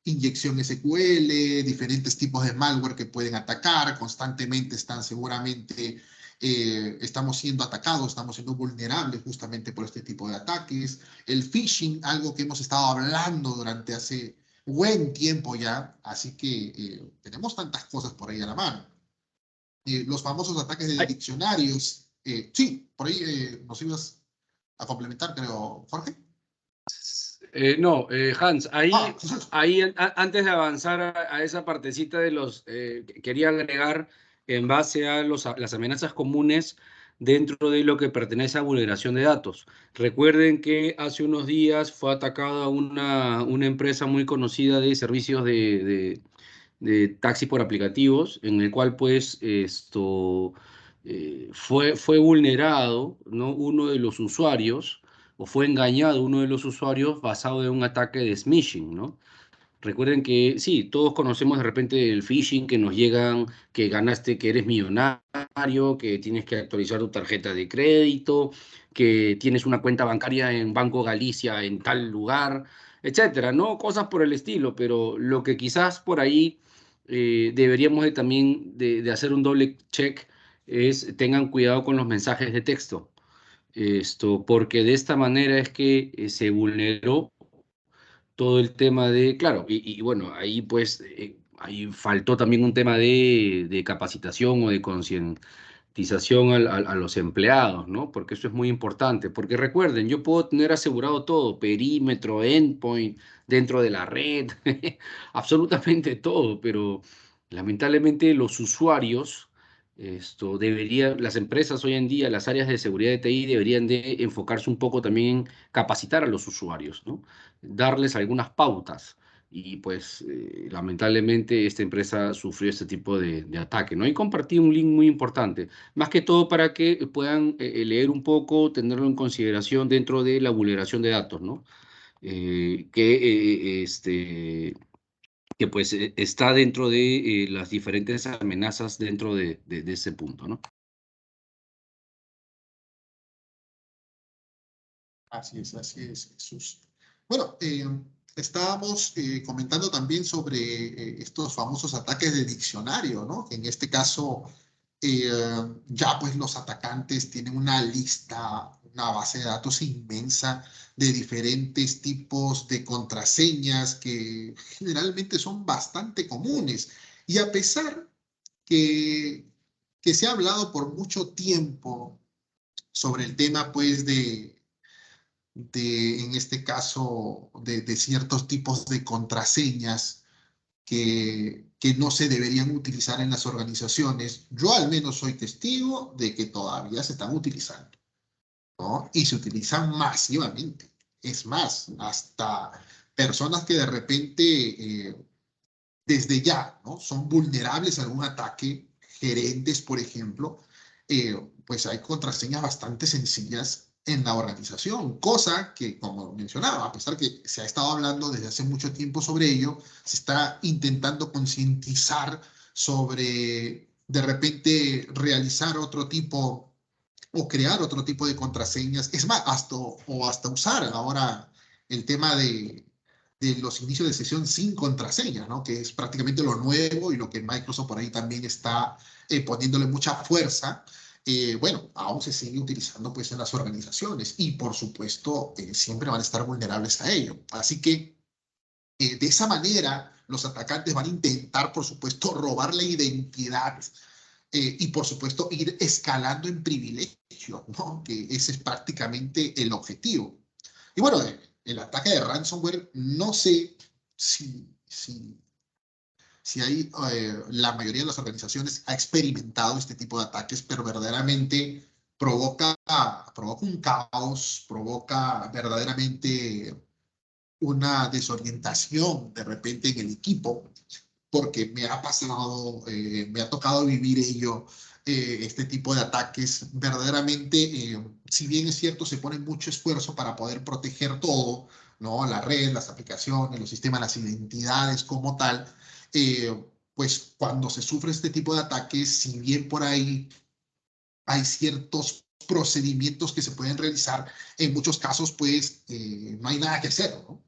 inyección SQL, diferentes tipos de malware que pueden atacar, constantemente están seguramente, estamos siendo atacados, estamos siendo vulnerables justamente por este tipo de ataques. El phishing, algo que hemos estado hablando durante hace buen tiempo ya, así que tenemos tantas cosas por ahí a la mano. Los famosos ataques de Ay, diccionarios, sí, por ahí nos ibas a complementar, creo, Jorge. no, Hans, Ah, antes de avanzar a esa partecita de los, quería agregar en base a las amenazas comunes dentro de lo que pertenece a vulneración de datos. Recuerden que hace unos días fue atacada una empresa muy conocida de servicios de taxi por aplicativos, en el cual pues fue vulnerado, ¿no? Uno de los usuarios, o fue engañado uno de los usuarios basado en un ataque de smishing, ¿no? Recuerden que sí, todos conocemos de repente el phishing, que nos llegan, que ganaste, que eres millonario, que tienes que actualizar tu tarjeta de crédito, que tienes una cuenta bancaria en Banco Galicia en tal lugar, etcétera, ¿no? Cosas por el estilo, pero lo que quizás por ahí deberíamos de también de hacer un doble check es tengan cuidado con los mensajes de texto. Porque de esta manera es que se vulneró todo el tema de, claro, y bueno, ahí pues ahí faltó también un tema de capacitación o de concientización a los empleados, ¿no? Porque eso es muy importante, porque recuerden, yo puedo tener asegurado todo, perímetro, endpoint, dentro de la red, absolutamente todo, pero lamentablemente los usuarios, las empresas hoy en día, las áreas de seguridad de TI deberían de enfocarse un poco también en capacitar a los usuarios, ¿no? Darles algunas pautas. Y pues lamentablemente esta empresa sufrió este tipo de ataque, ¿no? Y compartí un link muy importante, más que todo para que puedan leer un poco, tenerlo en consideración dentro de la vulneración de datos, ¿no? Que pues está dentro de las diferentes amenazas dentro de ese punto, ¿no? así es, Jesús. Bueno, estábamos comentando también sobre estos famosos ataques de diccionario, ¿no? Que en este caso eh, ya pues los atacantes tienen una lista, una base de datos inmensa de diferentes tipos de contraseñas que generalmente son bastante comunes. Y a pesar que, que se ha hablado por mucho tiempo sobre el tema pues en este caso, de ciertos tipos de contraseñas que no se deberían utilizar en las organizaciones. Yo al menos soy testigo de que todavía se están utilizando, ¿no? Y se utilizan masivamente. Es más, hasta personas que de repente, desde ya, ¿no? Son vulnerables a algún ataque, gerentes, por ejemplo, pues hay contraseñas bastante sencillas en la organización, cosa que, como mencionaba, a pesar que se ha estado hablando desde hace mucho tiempo sobre ello, se está intentando concientizar sobre de repente realizar otro tipo o crear otro tipo de contraseñas. Es más, hasta usar ahora el tema de los inicios de sesión sin contraseña, ¿no? Que es prácticamente lo nuevo y lo que Microsoft por ahí también está poniéndole mucha fuerza. Bueno, aún se sigue utilizando pues en las organizaciones y por supuesto siempre van a estar vulnerables a ello. Así que de esa manera los atacantes van a intentar por supuesto robar la identidad y por supuesto ir escalando en privilegio, ¿no? Que ese es prácticamente el objetivo. Y bueno, el ataque de ransomware, no sé si hay, la mayoría de las organizaciones ha experimentado este tipo de ataques, pero verdaderamente provoca un caos, provoca verdaderamente una desorientación de repente en el equipo, porque me ha pasado, me ha tocado vivir ello, este tipo de ataques. Verdaderamente, si bien es cierto, se pone mucho esfuerzo para poder proteger todo, ¿no? La red, las aplicaciones, los sistemas, las identidades como tal, pues cuando se sufre este tipo de ataques, si bien por ahí hay ciertos procedimientos que se pueden realizar, en muchos casos, pues no hay nada que hacer, ¿no?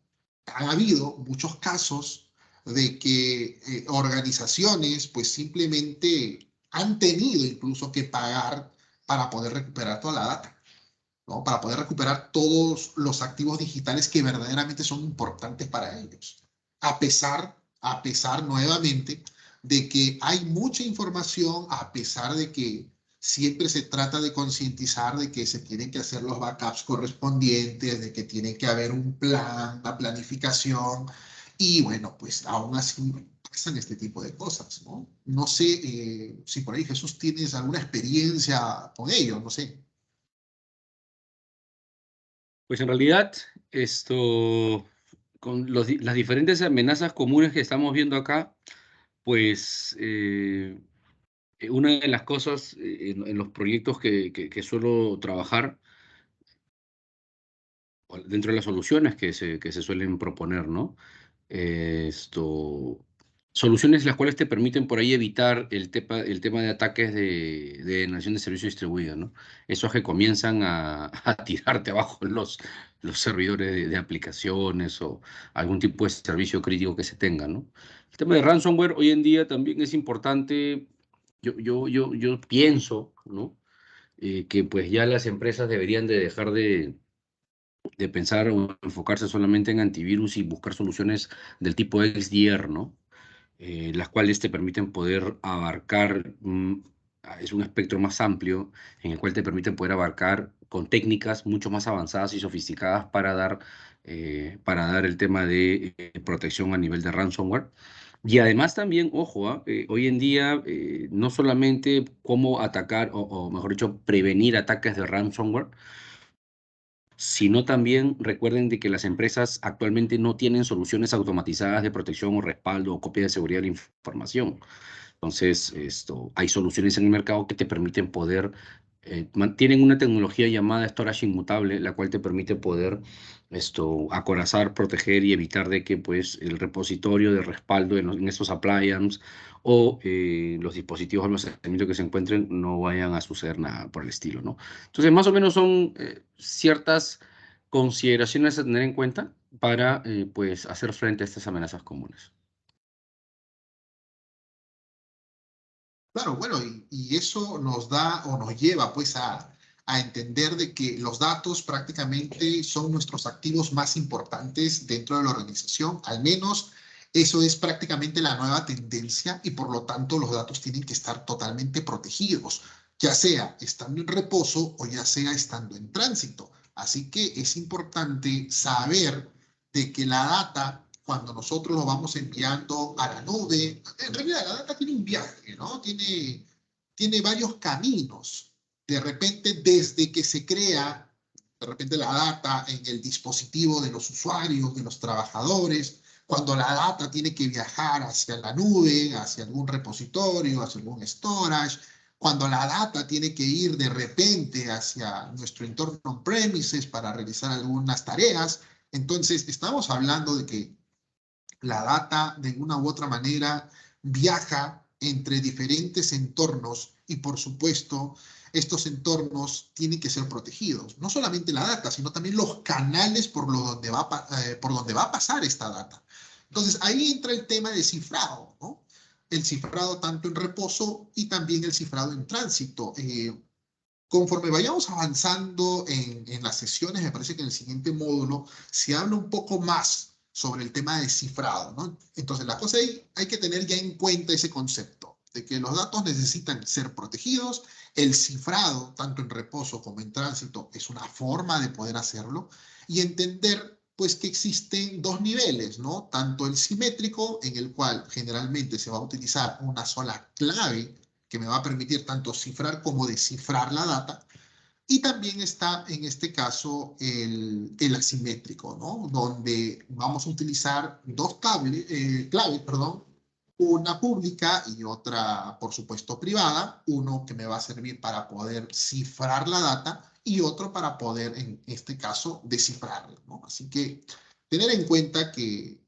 Han habido muchos casos de que organizaciones pues simplemente han tenido incluso que pagar para poder recuperar toda la data, ¿no? Para poder recuperar todos los activos digitales que verdaderamente son importantes para ellos. A pesar nuevamente de que hay mucha información, a pesar de que siempre se trata de concientizar de que se tienen que hacer los backups correspondientes, de que tiene que haber un plan, una planificación, y bueno, pues aún así pasan este tipo de cosas, ¿no? No sé si por ahí, Jesús, tienes alguna experiencia con ello, no sé. Pues en realidad, con las diferentes amenazas comunes que estamos viendo acá, pues una de las cosas en los proyectos que suelo trabajar, o dentro de las soluciones que se suelen proponer, ¿no? Esto, soluciones las cuales te permiten por ahí evitar el tema de ataques de nación de servicio distribuido, ¿no? Esos que comienzan a tirarte abajo los servidores de aplicaciones o algún tipo de servicio crítico que se tenga, ¿no? El tema de ransomware hoy en día también es importante. Yo pienso, ¿no? Que pues ya las empresas deberían de dejar de pensar o enfocarse solamente en antivirus y buscar soluciones del tipo XDR, ¿no? Las cuales te permiten poder abarcar, es un espectro más amplio en el cual te permiten poder abarcar con técnicas mucho más avanzadas y sofisticadas para dar el tema de protección a nivel de ransomware. Y además también, ojo, hoy en día no solamente cómo atacar o mejor dicho, prevenir ataques de ransomware, sino también recuerden de que las empresas actualmente no tienen soluciones automatizadas de protección o respaldo o copia de seguridad de la información. Entonces, hay soluciones en el mercado que te permiten poder, tienen una tecnología llamada storage inmutable, la cual te permite poder acorazar, proteger y evitar de que pues, el repositorio de respaldo en esos appliances o los dispositivos de almacenamiento que se encuentren no vayan a suceder nada por el estilo, ¿no? Entonces, más o menos son ciertas consideraciones a tener en cuenta para pues, hacer frente a estas amenazas comunes. Claro, bueno, y eso nos da o nos lleva pues a entender de que los datos prácticamente son nuestros activos más importantes dentro de la organización. Al menos eso es prácticamente la nueva tendencia y por lo tanto los datos tienen que estar totalmente protegidos, ya sea estando en reposo o ya sea estando en tránsito. Así que es importante saber de que la data, cuando nosotros lo vamos enviando a la nube, en realidad la data tiene un viaje, ¿no? Tiene varios caminos. De repente, desde que se crea, de repente la data en el dispositivo de los usuarios, de los trabajadores, cuando la data tiene que viajar hacia la nube, hacia algún repositorio, hacia algún storage, cuando la data tiene que ir de repente hacia nuestro entorno on-premises para realizar algunas tareas. Entonces, estamos hablando de que la data de una u otra manera viaja entre diferentes entornos y, por supuesto, estos entornos tienen que ser protegidos. No solamente la data, sino también los canales por donde va a pasar esta data. Entonces, ahí entra el tema de cifrado, ¿no? El cifrado tanto en reposo y también el cifrado en tránsito. Conforme vayamos avanzando en las sesiones, me parece que en el siguiente módulo se habla un poco más sobre el tema de cifrado, ¿no? Entonces, la cosa ahí hay que tener ya en cuenta ese concepto de que los datos necesitan ser protegidos. El cifrado, tanto en reposo como en tránsito, es una forma de poder hacerlo y entender pues que existen dos niveles, ¿no? Tanto el simétrico, en el cual generalmente se va a utilizar una sola clave que me va a permitir tanto cifrar como descifrar la data, y también está en este caso el asimétrico, ¿no? Donde vamos a utilizar dos claves, una pública y otra, por supuesto, privada, uno que me va a servir para poder cifrar la data y otro para poder, en este caso, descifrarla, ¿no? Así que tener en cuenta que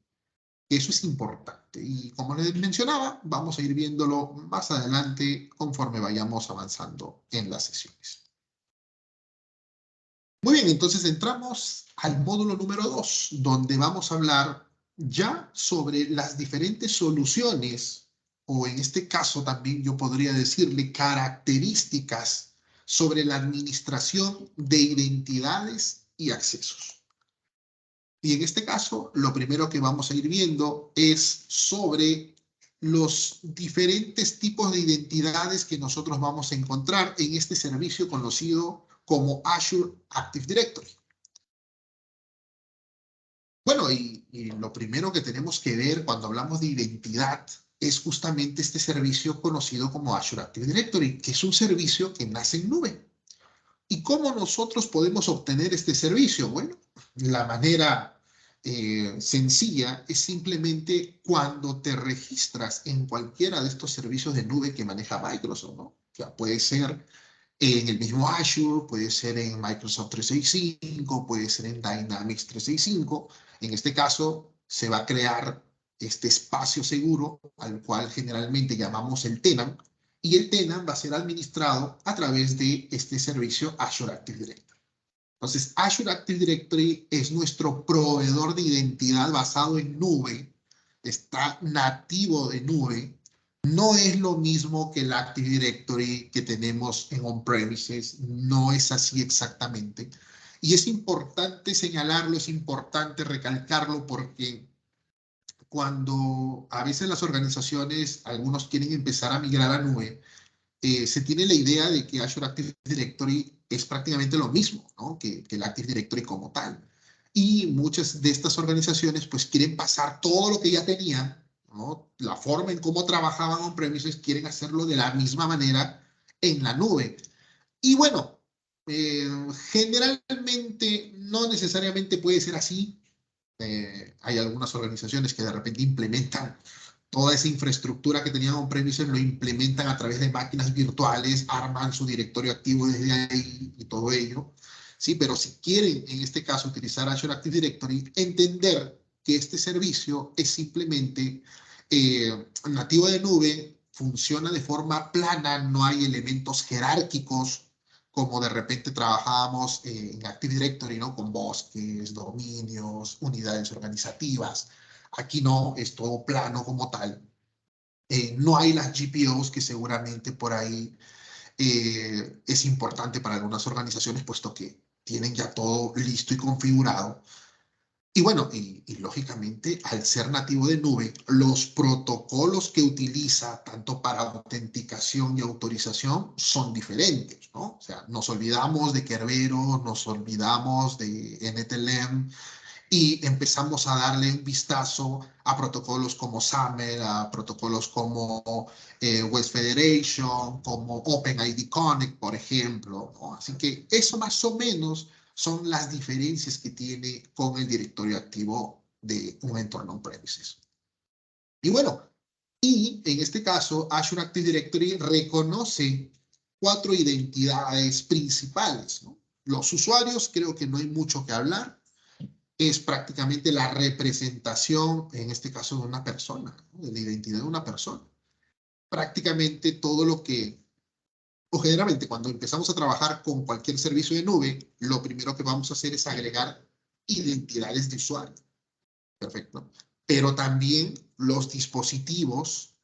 eso es importante. Y como les mencionaba, vamos a ir viéndolo más adelante conforme vayamos avanzando en las sesiones. Muy bien, entonces entramos al módulo número 2, donde vamos a hablar ya sobre las diferentes soluciones, o en este caso también yo podría decirle características sobre la administración de identidades y accesos. Y en este caso, lo primero que vamos a ir viendo es sobre los diferentes tipos de identidades que nosotros vamos a encontrar en este servicio conocido como Azure Active Directory. Bueno, y lo primero que tenemos que ver cuando hablamos de identidad es justamente este servicio conocido como Azure Active Directory, que es un servicio que nace en nube. ¿Y cómo nosotros podemos obtener este servicio? Bueno, la manera sencilla es simplemente cuando te registras en cualquiera de estos servicios de nube que maneja Microsoft, ¿no? O sea, puede ser en el mismo Azure, puede ser en Microsoft 365, puede ser en Dynamics 365. En este caso, se va a crear este espacio seguro al cual generalmente llamamos el tenant, y el tenant va a ser administrado a través de este servicio Azure Active Directory. Entonces, Azure Active Directory es nuestro proveedor de identidad basado en nube, está nativo de nube. No es lo mismo que el Active Directory que tenemos en on-premises, no es así exactamente. Y es importante señalarlo, es importante recalcarlo, porque cuando a veces las organizaciones, algunos quieren empezar a migrar a nube, se tiene la idea de que Azure Active Directory es prácticamente lo mismo, ¿no? que el Active Directory como tal. Y muchas de estas organizaciones pues quieren pasar todo lo que ya tenían, ¿no? La forma en cómo trabajaban on-premises, quieren hacerlo de la misma manera en la nube. Y bueno, generalmente no necesariamente puede ser así. Hay algunas organizaciones que de repente implementan toda esa infraestructura que tenían on-premises, lo implementan a través de máquinas virtuales, arman su directorio activo desde ahí y todo ello. Sí, pero si quieren, en este caso, utilizar Azure Active Directory, entender que este servicio es simplemente nativo de nube, funciona de forma plana, no hay elementos jerárquicos, como de repente trabajábamos en Active Directory, ¿no? Con bosques, dominios, unidades organizativas. Aquí no, es todo plano como tal. No hay las GPOs que seguramente por ahí es importante para algunas organizaciones, puesto que tienen ya todo listo y configurado. Y bueno, y lógicamente, al ser nativo de nube, los protocolos que utiliza, tanto para autenticación y autorización, son diferentes, ¿no? O sea, nos olvidamos de Kerberos, nos olvidamos de NTLM, y empezamos a darle un vistazo a protocolos como SAML, a protocolos como West Federation, como OpenID Connect, por ejemplo, ¿no? Así que eso más o menos son las diferencias que tiene con el directorio activo de un entorno on-premises. Y bueno, y en este caso, Azure Active Directory reconoce 4 identidades principales, ¿no? Los usuarios, creo que no hay mucho que hablar. Es prácticamente la representación, en este caso, de una persona, ¿no? De la identidad de una persona. prácticamente todo lo que, o generalmente cuando empezamos a trabajar con cualquier servicio de nube, lo primero que vamos a hacer es agregar identidades de usuario. Perfecto. Pero también los dispositivos,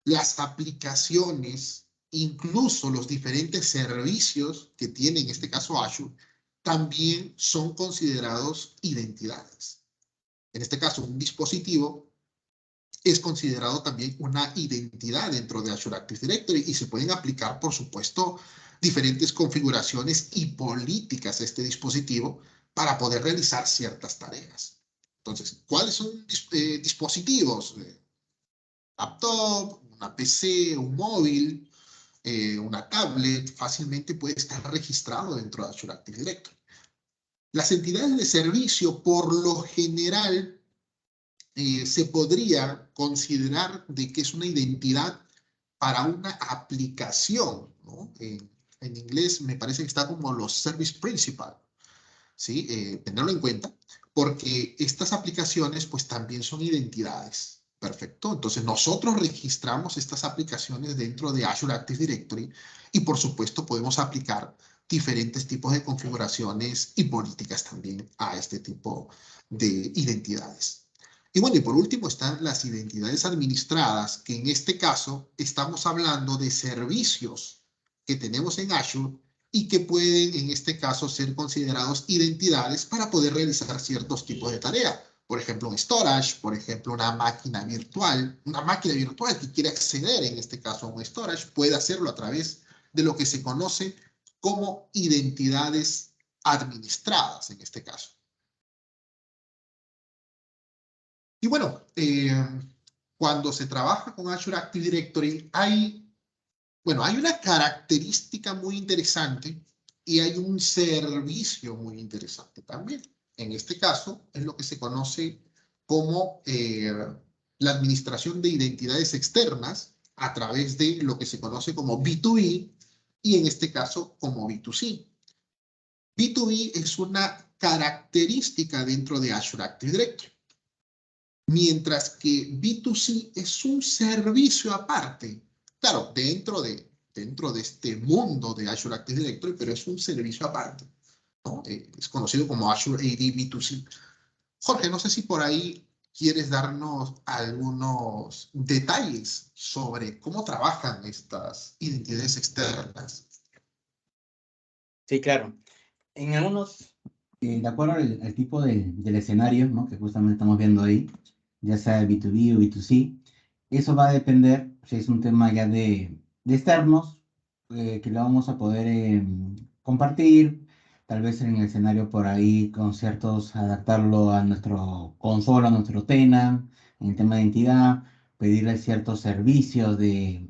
las aplicaciones, incluso los diferentes servicios que tiene en este caso Azure, también son considerados identidades. En este caso, un dispositivo es considerado también una identidad dentro de Azure Active Directory y se pueden aplicar, por supuesto, diferentes configuraciones y políticas a este dispositivo para poder realizar ciertas tareas. Entonces, ¿cuáles son dispositivos? Laptop, una PC, un móvil, una tablet, fácilmente puede estar registrado dentro de Azure Active Directory. Las entidades de servicio, por lo general, se podría considerar de que es una identidad para una aplicación, ¿no? En inglés me parece que está como los service principal, ¿sí? Tenerlo en cuenta, porque estas aplicaciones pues también son identidades. Perfecto. Entonces nosotros registramos estas aplicaciones dentro de Azure Active Directory y por supuesto podemos aplicar diferentes tipos de configuraciones y políticas también a este tipo de identidades. Y bueno, y por último están las identidades administradas, que en este caso estamos hablando de servicios que tenemos en Azure y que pueden en este caso ser considerados identidades para poder realizar ciertos tipos de tareas. Por ejemplo, un storage, por ejemplo, una máquina virtual que quiere acceder en este caso a un storage, puede hacerlo a través de lo que se conoce como identidades administradas en este caso. Y bueno, cuando se trabaja con Azure Active Directory hay una característica muy interesante y hay un servicio muy interesante también. En este caso es lo que se conoce como la administración de identidades externas a través de lo que se conoce como B2B y en este caso como B2C. B2B es una característica dentro de Azure Active Directory, mientras que B2C es un servicio aparte. Claro, dentro de este mundo de Azure Active Directory, pero es un servicio aparte, ¿no? Es conocido como Azure AD B2C. Jorge, no sé si por ahí quieres darnos algunos detalles sobre cómo trabajan estas identidades externas. Sí, claro. En algunos, de acuerdo al tipo del escenario, ¿no? Que justamente estamos viendo ahí, ya sea B2B o B2C, eso va a depender si es un tema ya de externos, que lo vamos a poder compartir, tal vez en el escenario por ahí con ciertos, adaptarlo a nuestro consola, a nuestro tenant, en el tema de identidad, pedirle ciertos servicios de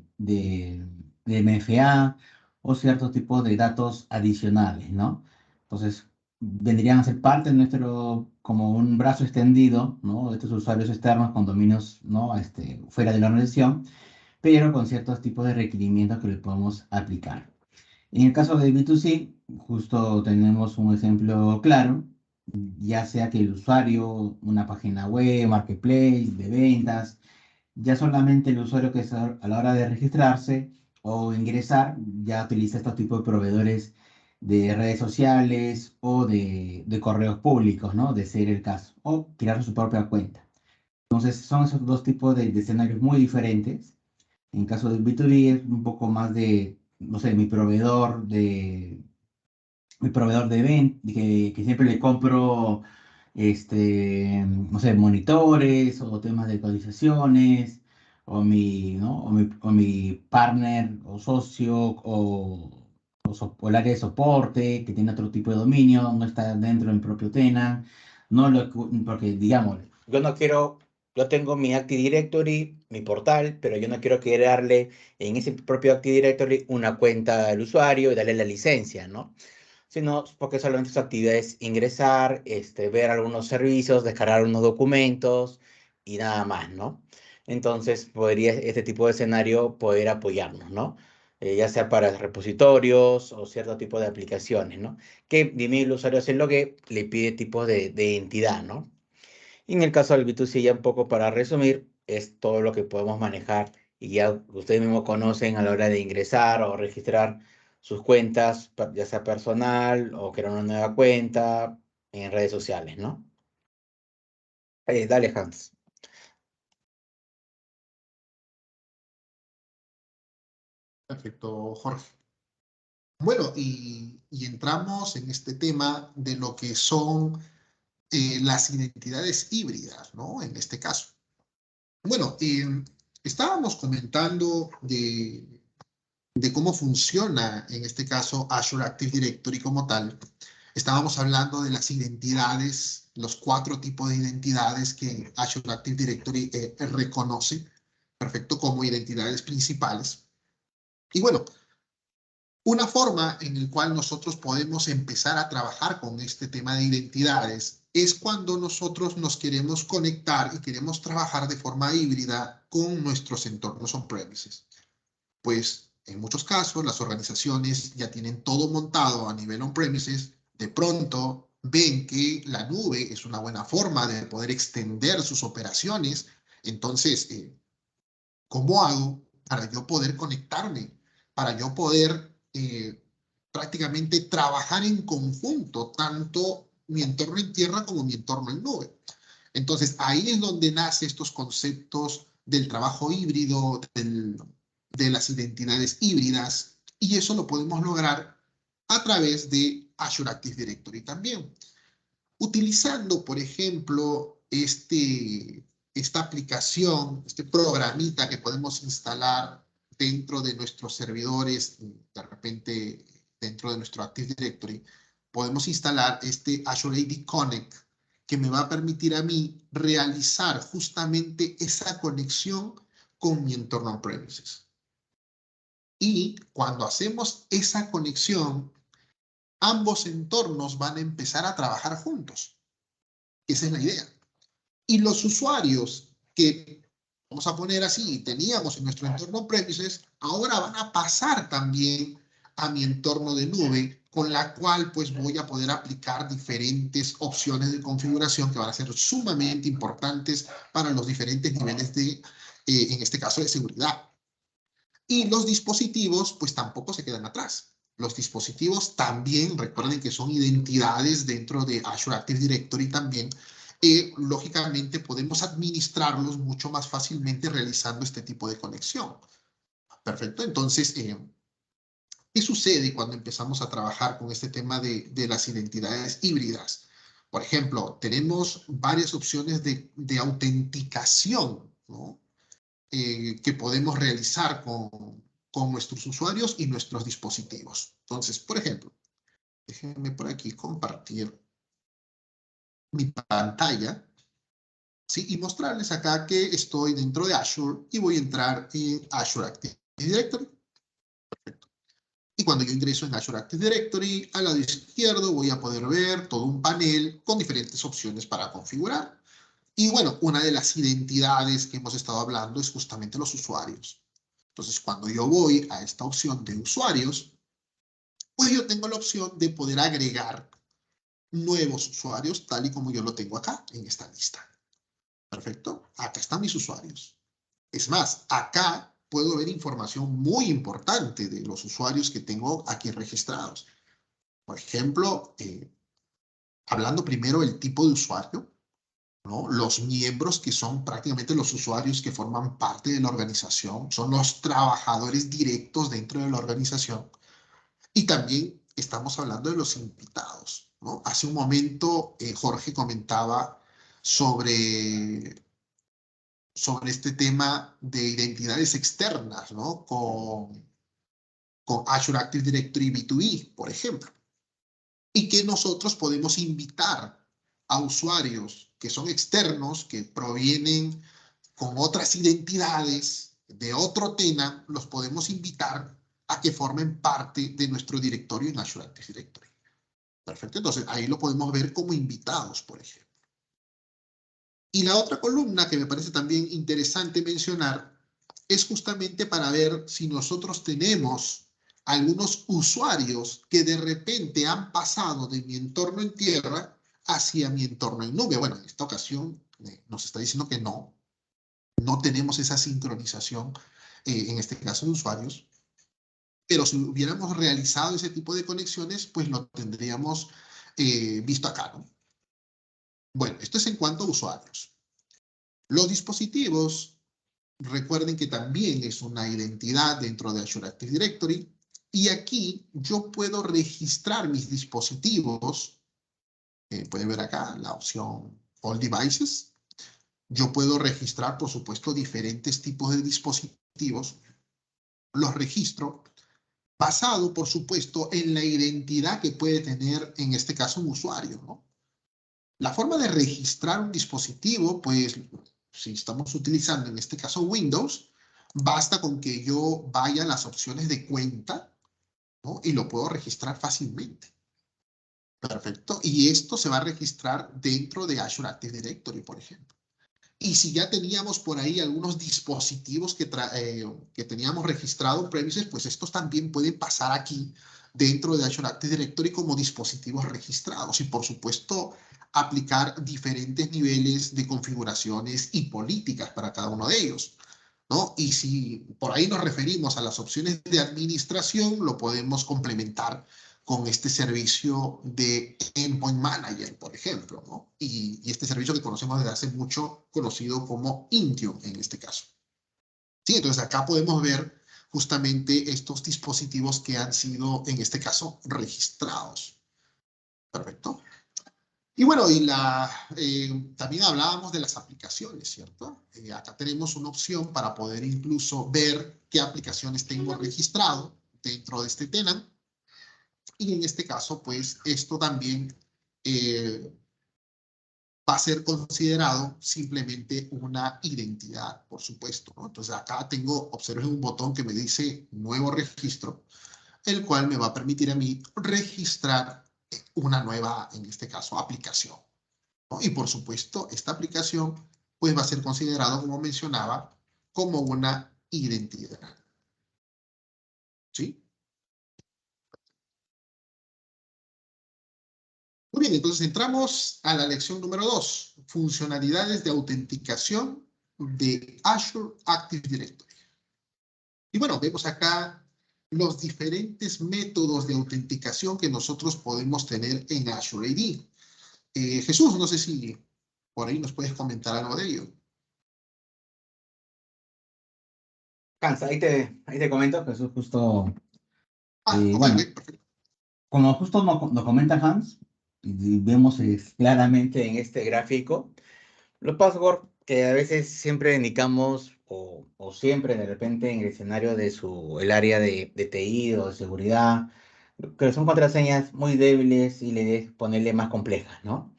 MFA o ciertos tipos de datos adicionales, ¿no? Entonces, vendrían a ser parte de nuestro, como un brazo extendido, ¿no? De estos usuarios externos con dominios, ¿no? Fuera de la organización, pero con ciertos tipos de requerimientos que le podemos aplicar. En el caso de B2C, justo tenemos un ejemplo claro, ya sea que el usuario, una página web, marketplace, de ventas, ya solamente el usuario que a la hora de registrarse o ingresar ya utiliza estos tipos de proveedores de redes sociales o de correos públicos, ¿no? De ser el caso, o crear su propia cuenta. Entonces son esos dos tipos de escenarios muy diferentes. En caso del B2B es un poco más de, no sé, mi proveedor de venta, que siempre le compro, no sé, monitores o temas de actualizaciones, ¿no? o mi partner o socio o el área de soporte que tiene otro tipo de dominio, no está dentro del propio tenant, porque digamos, yo tengo mi Active Directory, mi portal, pero yo no quiero crearle en ese propio Active Directory una cuenta al usuario y darle la licencia, ¿no? Sino porque solamente su actividad es ingresar, ver algunos servicios, descargar unos documentos y nada más, ¿no? Entonces podría este tipo de escenario poder apoyarnos, ¿no? Ya sea para repositorios o cierto tipo de aplicaciones, ¿no? Que dime el usuario se logue, le pide tipos de entidad, ¿no? Y en el caso del B2C, ya un poco para resumir, es todo lo que podemos manejar y ya ustedes mismos conocen a la hora de ingresar o registrar sus cuentas, ya sea personal o crear una nueva cuenta en redes sociales, ¿no? Dale, Hans. Perfecto, Jorge. Bueno, y entramos en este tema de lo que son las identidades híbridas, ¿no? En este caso. Bueno, estábamos comentando de cómo funciona, en este caso, Azure Active Directory como tal. Estábamos hablando de las identidades, los 4 tipos de identidades que Azure Active Directory reconoce, perfecto, como identidades principales. Y bueno, una forma en la cual nosotros podemos empezar a trabajar con este tema de identidades es cuando nosotros nos queremos conectar y queremos trabajar de forma híbrida con nuestros entornos on-premises. Pues en muchos casos las organizaciones ya tienen todo montado a nivel on-premises, de pronto ven que la nube es una buena forma de poder extender sus operaciones. Entonces, ¿cómo hago para yo poder conectarme? Para yo poder prácticamente trabajar en conjunto, tanto mi entorno en tierra como mi entorno en nube. Entonces, ahí es donde nacen estos conceptos del trabajo híbrido, de las identidades híbridas, y eso lo podemos lograr a través de Azure Active Directory también. Utilizando, por ejemplo, esta aplicación, este programita que podemos instalar dentro de nuestros servidores, de repente dentro de nuestro Active Directory, podemos instalar este Azure AD Connect, que me va a permitir a mí realizar justamente esa conexión con mi entorno on-premises. Y cuando hacemos esa conexión, ambos entornos van a empezar a trabajar juntos. Esa es la idea. Y los usuarios que, vamos a poner así, teníamos en nuestro entorno premises, ahora van a pasar también a mi entorno de nube, con la cual pues voy a poder aplicar diferentes opciones de configuración que van a ser sumamente importantes para los diferentes niveles de, en este caso, de seguridad. Y los dispositivos pues tampoco se quedan atrás. Los dispositivos también, recuerden que son identidades dentro de Azure Active Directory también, lógicamente podemos administrarlos mucho más fácilmente realizando este tipo de conexión. Perfecto, entonces, ¿qué sucede cuando empezamos a trabajar con este tema de las identidades híbridas? Por ejemplo, tenemos varias opciones de autenticación, ¿no? Que podemos realizar con nuestros usuarios y nuestros dispositivos. Entonces, por ejemplo, déjenme por aquí compartir mi pantalla, ¿sí? Y mostrarles acá que estoy dentro de Azure y voy a entrar en Azure Active Directory. Perfecto. Y cuando yo ingreso en Azure Active Directory, al lado izquierdo voy a poder ver todo un panel con diferentes opciones para configurar. Y bueno, una de las identidades que hemos estado hablando es justamente los usuarios. Entonces, cuando yo voy a esta opción de usuarios, pues yo tengo la opción de poder agregar nuevos usuarios, tal y como yo lo tengo acá en esta lista. Perfecto. Acá están mis usuarios. Es más, acá puedo ver información muy importante de los usuarios que tengo aquí registrados. Por ejemplo, hablando primero del tipo de usuario, ¿no? Los miembros que son prácticamente los usuarios que forman parte de la organización, son los trabajadores directos dentro de la organización. Y también estamos hablando de los invitados, ¿no? Hace un momento Jorge comentaba sobre este tema de identidades externas, ¿no? Con Azure Active Directory B2E, por ejemplo. Y que nosotros podemos invitar a usuarios que son externos, que provienen con otras identidades de otro tenant, los podemos invitar a que formen parte de nuestro directorio en Azure Active Directory. Perfecto, entonces ahí lo podemos ver como invitados, por ejemplo. Y la otra columna que me parece también interesante mencionar es justamente para ver si nosotros tenemos algunos usuarios que de repente han pasado de mi entorno en tierra hacia mi entorno en nube. Bueno, en esta ocasión nos está diciendo que no tenemos esa sincronización, en este caso de usuarios. Pero si hubiéramos realizado ese tipo de conexiones, pues lo tendríamos visto acá, ¿no? Bueno, esto es en cuanto a usuarios. Los dispositivos, recuerden que también es una identidad dentro de Azure Active Directory. Y aquí yo puedo registrar mis dispositivos. Pueden ver acá la opción All Devices. Yo puedo registrar, por supuesto, diferentes tipos de dispositivos. Los registro basado, por supuesto, en la identidad que puede tener, en este caso, un usuario, ¿no? La forma de registrar un dispositivo, pues, si estamos utilizando, en este caso, Windows, basta con que yo vaya a las opciones de cuenta, ¿no? Y lo puedo registrar fácilmente. Perfecto. Y esto se va a registrar dentro de Azure Active Directory, por ejemplo. Y si ya teníamos por ahí algunos dispositivos que teníamos registrado en premises, pues estos también pueden pasar aquí dentro de Azure Active Directory como dispositivos registrados. Y por supuesto, aplicar diferentes niveles de configuraciones y políticas para cada uno de ellos, ¿no? Y si por ahí nos referimos a las opciones de administración, lo podemos complementar con este servicio de Endpoint Manager, por ejemplo, ¿no? Y este servicio que conocemos desde hace mucho, conocido como Intune en este caso. Sí, entonces acá podemos ver justamente estos dispositivos que han sido, en este caso, registrados. Perfecto. Y bueno, también hablábamos de las aplicaciones, ¿cierto? Acá tenemos una opción para poder incluso ver qué aplicaciones tengo registrado dentro de este tenant. Y en este caso, pues, esto también va a ser considerado simplemente una identidad, por supuesto, ¿no? Entonces, acá observen un botón que me dice Nuevo Registro, el cual me va a permitir a mí registrar una nueva, en este caso, aplicación, ¿no? Y por supuesto, esta aplicación pues va a ser considerado, como mencionaba, como una identidad. ¿Sí? Muy bien, entonces entramos a la lección número 2, funcionalidades de autenticación de Azure Active Directory. Y bueno, vemos acá los diferentes métodos de autenticación que nosotros podemos tener en Azure AD. Jesús, no sé si por ahí nos puedes comentar algo de ello. Hans, ahí te comento que eso es justo, Ok, bueno, perfecto. como justo nos comenta Hans, y vemos claramente en este gráfico, los passwords que a veces siempre indicamos o siempre de repente en el escenario de el área de TI o de seguridad, que son contraseñas muy débiles y la idea es ponerle más complejas, ¿no?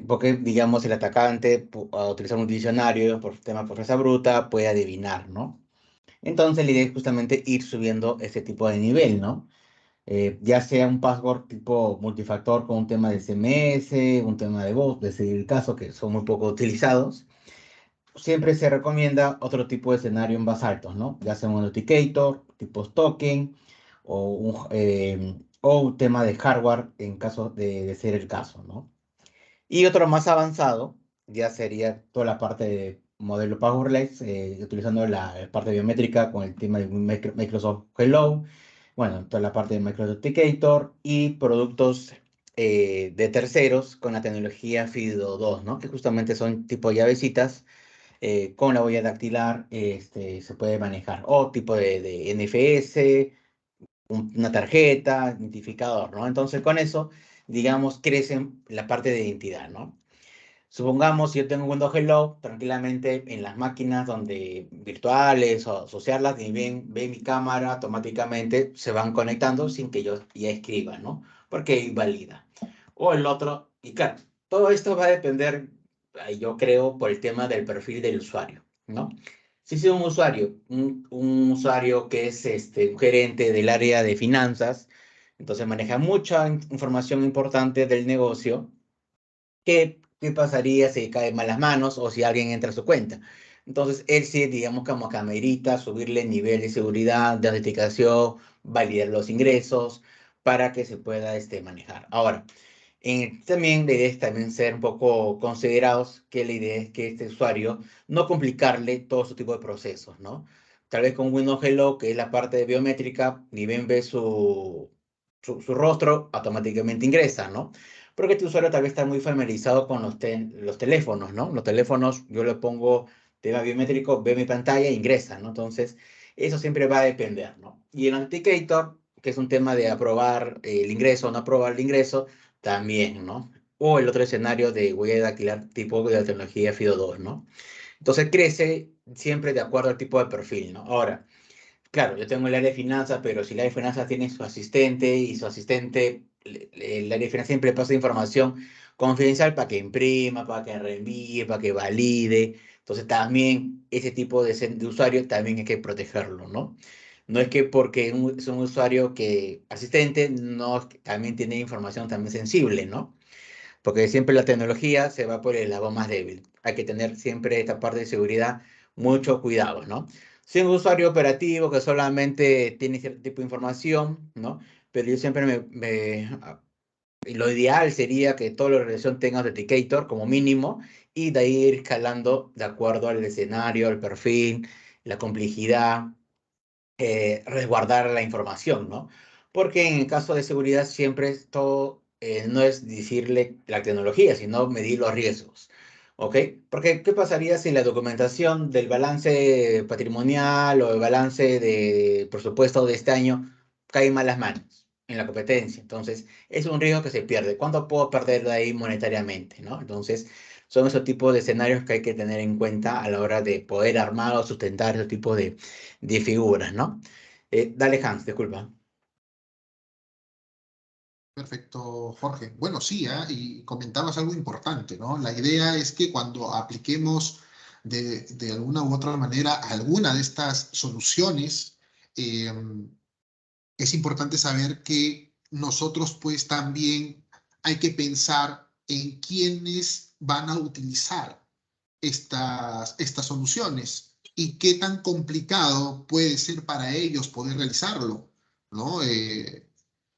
Porque, digamos, el atacante, a utilizar un diccionario por tema por fuerza bruta, puede adivinar, ¿no? Entonces, la idea es justamente ir subiendo este tipo de nivel, ¿no? Ya sea un password tipo multifactor con un tema de SMS, un tema de voz, de seguir el caso, que son muy poco utilizados. Siempre se recomienda otro tipo de escenario en más altos, ¿no? Ya sea un authenticator, tipo token, o un tema de hardware en caso de ser el caso, ¿no? Y otro más avanzado ya sería toda la parte de modelo passwordless, utilizando la parte biométrica con el tema de Microsoft Hello, bueno, toda la parte de Microsoft Authenticator y productos de terceros con la tecnología FIDO2, ¿no? Que justamente son tipo llavecitas con la huella dactilar, se puede manejar, o tipo de NFS, una tarjeta, identificador, ¿no? Entonces con eso, digamos, crecen la parte de identidad, ¿no? Supongamos, si yo tengo Windows Hello, tranquilamente en las máquinas donde virtuales o asociarlas, y ve mi cámara, automáticamente se van conectando sin que yo ya escriba, ¿no? Porque invalida. O el otro, y claro, todo esto va a depender, yo creo, por el tema del perfil del usuario, ¿no? Si es un usuario que es un gerente del área de finanzas, entonces maneja mucha información importante del negocio. ¿Qué pasaría si cae en malas manos o si alguien entra a su cuenta? Entonces, él sí, digamos, como camerita, subirle el nivel de seguridad, de autenticación, validar los ingresos para que se pueda manejar. Ahora, también la idea es también ser un poco considerados, que la idea es que este usuario no complicarle todo su tipo de procesos, ¿no? tal vez con Windows Hello, que es la parte de biométrica, ni bien ve su rostro, automáticamente ingresa, ¿no? Porque este usuario tal vez está muy familiarizado con los teléfonos, ¿no? Los teléfonos, yo le pongo tema biométrico, ve mi pantalla e ingresa, ¿no? Entonces, eso siempre va a depender, ¿no? Y el Authenticator, que es un tema de aprobar el ingreso o no aprobar el ingreso, también, ¿no? O el otro escenario de huella dactilar tipo de la tecnología FIDO2, ¿no? Entonces crece siempre de acuerdo al tipo de perfil, ¿no? Ahora, claro, yo tengo el área de finanzas, pero si el área de finanzas tiene su asistente y su asistente, el área de finanzas siempre pasa información confidencial para que imprima, para que reenvíe, para que valide. Entonces también ese tipo de usuario también hay que protegerlo, ¿no? No es que porque es un usuario que asistente, no, también tiene información también sensible, ¿no? Porque siempre la tecnología se va por el lado más débil. Hay que tener siempre esta parte de seguridad, mucho cuidado, ¿no? Si un usuario operativo que solamente tiene cierto tipo de información, ¿no? Pero yo siempre lo ideal sería que toda la organización tenga Authenticator como mínimo y de ahí ir escalando de acuerdo al escenario, al perfil, la complejidad, resguardar la información, ¿no? Porque en el caso de seguridad siempre esto no es decirle la tecnología, sino medir los riesgos, ¿ok? Porque ¿qué pasaría si la documentación del balance patrimonial o el balance de presupuesto de este año cae en malas manos en la competencia? Entonces, es un riesgo que se pierde. ¿Cuánto puedo perder de ahí monetariamente, no? Entonces, son esos tipos de escenarios que hay que tener en cuenta a la hora de poder armar o sustentar ese tipo de figuras, ¿no? Dale, Hans, disculpa. Perfecto, Jorge. Bueno, sí, y comentabas algo importante, ¿no? La idea es que cuando apliquemos de alguna u otra manera alguna de estas soluciones, eh, es importante saber que nosotros pues también hay que pensar en quiénes van a utilizar estas soluciones y qué tan complicado puede ser para ellos poder realizarlo, ¿no?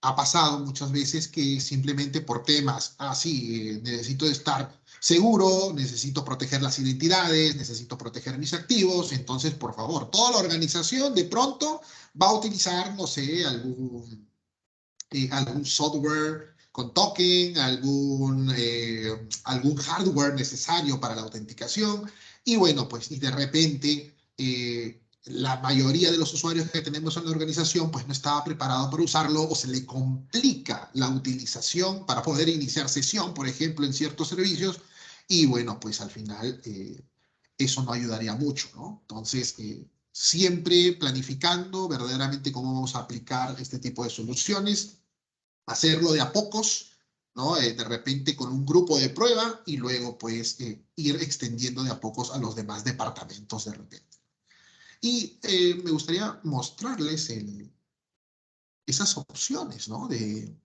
Ha pasado muchas veces que simplemente por temas, sí, necesito estar seguro, necesito proteger las identidades, necesito proteger mis activos, entonces, por favor, toda la organización de pronto va a utilizar, no sé, algún software con token, algún hardware necesario para la autenticación. Y bueno, pues y de repente la mayoría de los usuarios que tenemos en la organización pues no estaba preparado para usarlo o se le complica la utilización para poder iniciar sesión, por ejemplo, en ciertos servicios. Y bueno, pues al final eso no ayudaría mucho, ¿no? Entonces, siempre planificando verdaderamente cómo vamos a aplicar este tipo de soluciones, hacerlo de a pocos, ¿no? De repente con un grupo de prueba y luego pues ir extendiendo de a pocos a los demás departamentos de repente. Y me gustaría mostrarles esas opciones, ¿no? De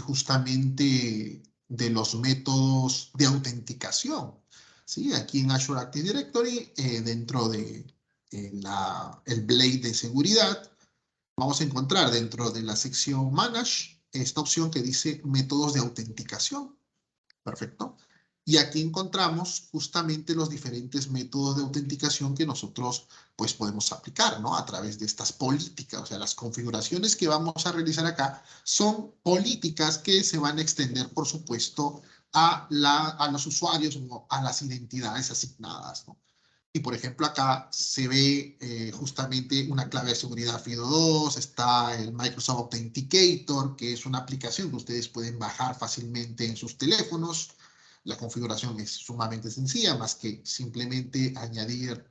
justamente de los métodos de autenticación, ¿sí? Aquí en Azure Active Directory, dentro de el Blade de seguridad, vamos a encontrar dentro de la sección Manage esta opción que dice métodos de autenticación. Perfecto. Y aquí encontramos justamente los diferentes métodos de autenticación que nosotros pues podemos aplicar, ¿no? A través de estas políticas, o sea, las configuraciones que vamos a realizar acá son políticas que se van a extender, por supuesto, a los usuarios o a las identidades asignadas, ¿no? Y por ejemplo acá se ve justamente una clave de seguridad FIDO2, está el Microsoft Authenticator, que es una aplicación que ustedes pueden bajar fácilmente en sus teléfonos. La configuración es sumamente sencilla, más que simplemente añadir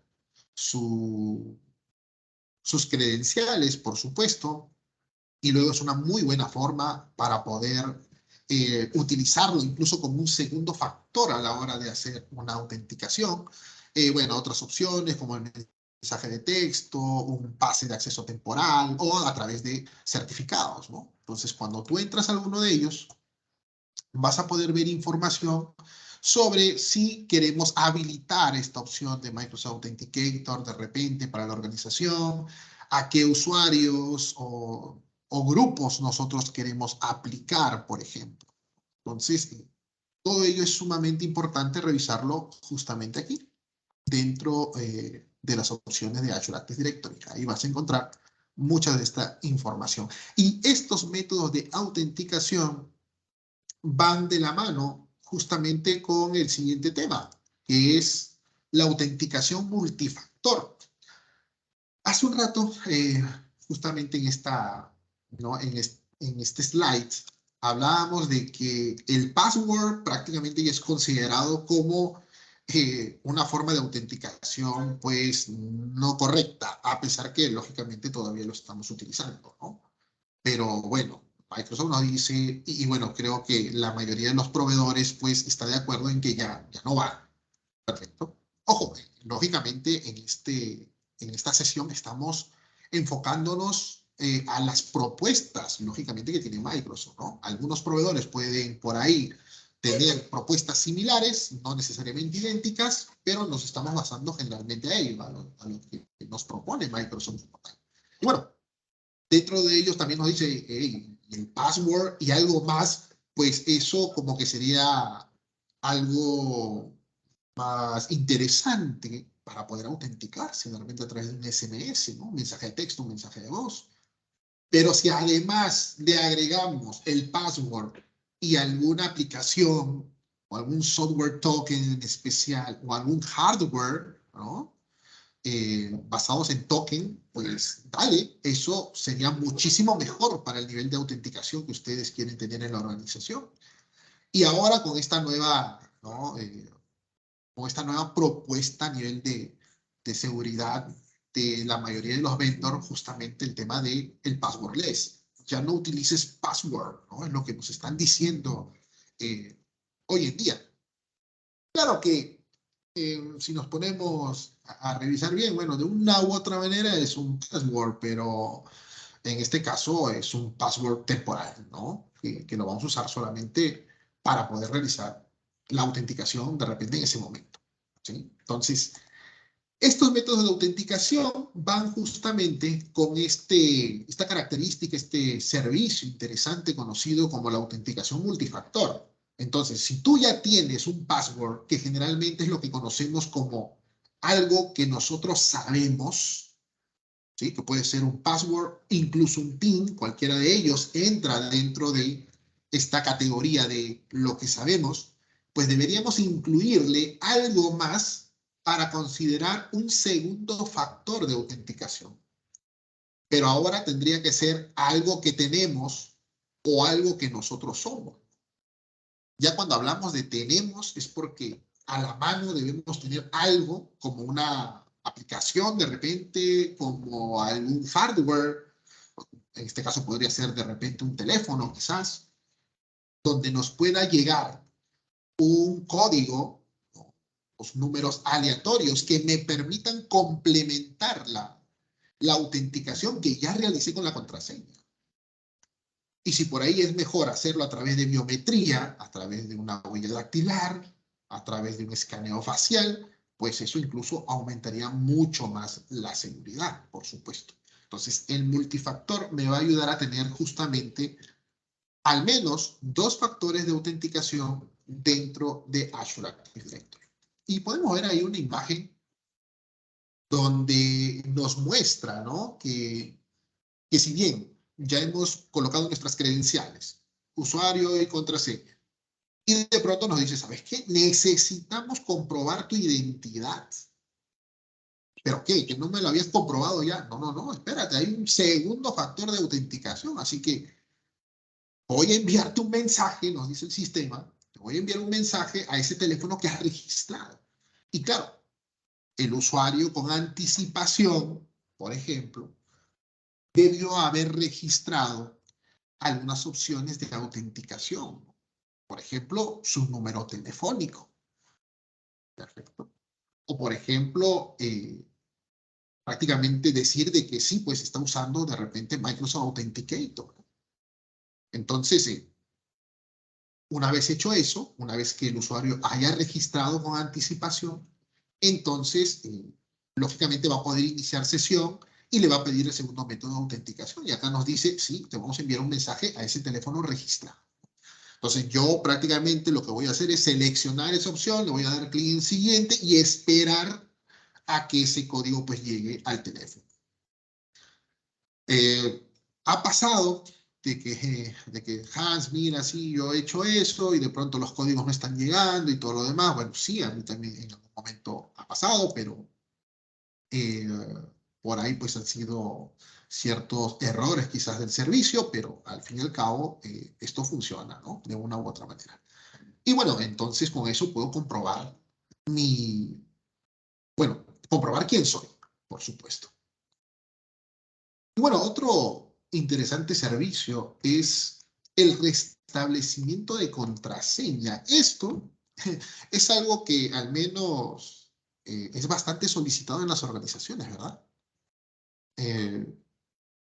sus credenciales, por supuesto, y luego es una muy buena forma para poder utilizarlo incluso como un segundo factor a la hora de hacer una autenticación. Bueno, otras opciones como el mensaje de texto, un pase de acceso temporal o a través de certificados, ¿no? Entonces, cuando tú entras a alguno de ellos, vas a poder ver información sobre si queremos habilitar esta opción de Microsoft Authenticator de repente para la organización, a qué usuarios o grupos nosotros queremos aplicar, por ejemplo. Entonces, todo ello es sumamente importante revisarlo justamente aquí, dentro de las opciones de Azure Active Directory. Ahí vas a encontrar mucha de esta información. Y estos métodos de autenticación van de la mano justamente con el siguiente tema, que es la autenticación multifactor. Hace un rato, justamente en esta, ¿no? en este slide, hablábamos de que el password prácticamente ya es considerado como una forma de autenticación pues no correcta, a pesar que lógicamente todavía lo estamos utilizando, ¿no? Pero bueno, Microsoft nos dice, y bueno, creo que la mayoría de los proveedores pues está de acuerdo en que ya no va. Perfecto. Ojo, lógicamente en esta sesión estamos enfocándonos a las propuestas, lógicamente, que tiene Microsoft, ¿no? Algunos proveedores pueden por ahí tener propuestas similares, no necesariamente idénticas, pero nos estamos basando generalmente a ello, a lo que nos propone Microsoft. Y bueno, dentro de ellos también nos dice hey, el password y algo más, pues eso como que sería algo más interesante para poder autenticarse, de repente a través de un SMS, ¿no? Un mensaje de texto, un mensaje de voz. Pero si además le agregamos el password y alguna aplicación o algún software token en especial o algún hardware, ¿no? Basados en token, pues dale, eso sería muchísimo mejor para el nivel de autenticación que ustedes quieren tener en la organización. Y ahora con esta nueva, ¿no? Con esta nueva propuesta a nivel de seguridad de la mayoría de los vendors, justamente el tema de el passwordless. Ya no utilices password, ¿no? Es lo que nos están diciendo hoy en día. Claro que si nos ponemos a revisar bien, bueno, de una u otra manera es un password, pero en este caso es un password temporal, ¿no? Que lo vamos a usar solamente para poder realizar la autenticación de repente en ese momento, ¿sí? Entonces, estos métodos de autenticación van justamente con esta característica, este servicio interesante conocido como la autenticación multifactor. Entonces, si tú ya tienes un password, que generalmente es lo que conocemos como algo que nosotros sabemos, ¿sí? Que puede ser un password, incluso un PIN, cualquiera de ellos entra dentro de esta categoría de lo que sabemos, pues deberíamos incluirle algo más para considerar un segundo factor de autenticación. Pero ahora tendría que ser algo que tenemos o algo que nosotros somos. Ya cuando hablamos de tenemos es porque a la mano debemos tener algo como una aplicación de repente, como algún hardware, en este caso podría ser de repente un teléfono quizás, donde nos pueda llegar un código, ¿no? Los números aleatorios que me permitan complementar la autenticación que ya realicé con la contraseña. Y si por ahí es mejor hacerlo a través de biometría, a través de una huella dactilar, a través de un escaneo facial, pues eso incluso aumentaría mucho más la seguridad, por supuesto. Entonces, el multifactor me va a ayudar a tener justamente al menos 2 factores de autenticación dentro de Azure Active Directory. Y podemos ver ahí una imagen donde nos muestra, ¿no? que si bien ya hemos colocado nuestras credenciales, usuario y contraseña, y de pronto nos dice, ¿sabes qué? Necesitamos comprobar tu identidad. ¿Pero qué? ¿Que no me lo habías comprobado ya? No, espérate, hay un segundo factor de autenticación, así que voy a enviarte un mensaje, nos dice el sistema, te voy a enviar un mensaje a ese teléfono que has registrado. Y claro, el usuario con anticipación, por ejemplo, debió haber registrado algunas opciones de autenticación. Por ejemplo, su número telefónico. Perfecto. O por ejemplo, prácticamente decir de que sí, pues está usando de repente Microsoft Authenticator. Entonces, una vez hecho eso, una vez que el usuario haya registrado con anticipación, entonces, lógicamente va a poder iniciar sesión y le va a pedir el segundo método de autenticación. Y acá nos dice, sí, te vamos a enviar un mensaje a ese teléfono registrado. Entonces, yo prácticamente lo que voy a hacer es seleccionar esa opción, le voy a dar clic en siguiente y esperar a que ese código pues llegue al teléfono. Ha pasado de que Hans, mira, sí, yo he hecho eso y de pronto los códigos no están llegando y todo lo demás. Bueno, sí, a mí también en algún momento ha pasado, pero por ahí pues han sido ciertos errores quizás del servicio, pero al fin y al cabo esto funciona, ¿no? De una u otra manera. Y bueno, entonces con eso puedo comprobar comprobar quién soy, por supuesto. Y bueno, otro interesante servicio es el restablecimiento de contraseña. Esto es algo que al menos es bastante solicitado en las organizaciones, ¿verdad?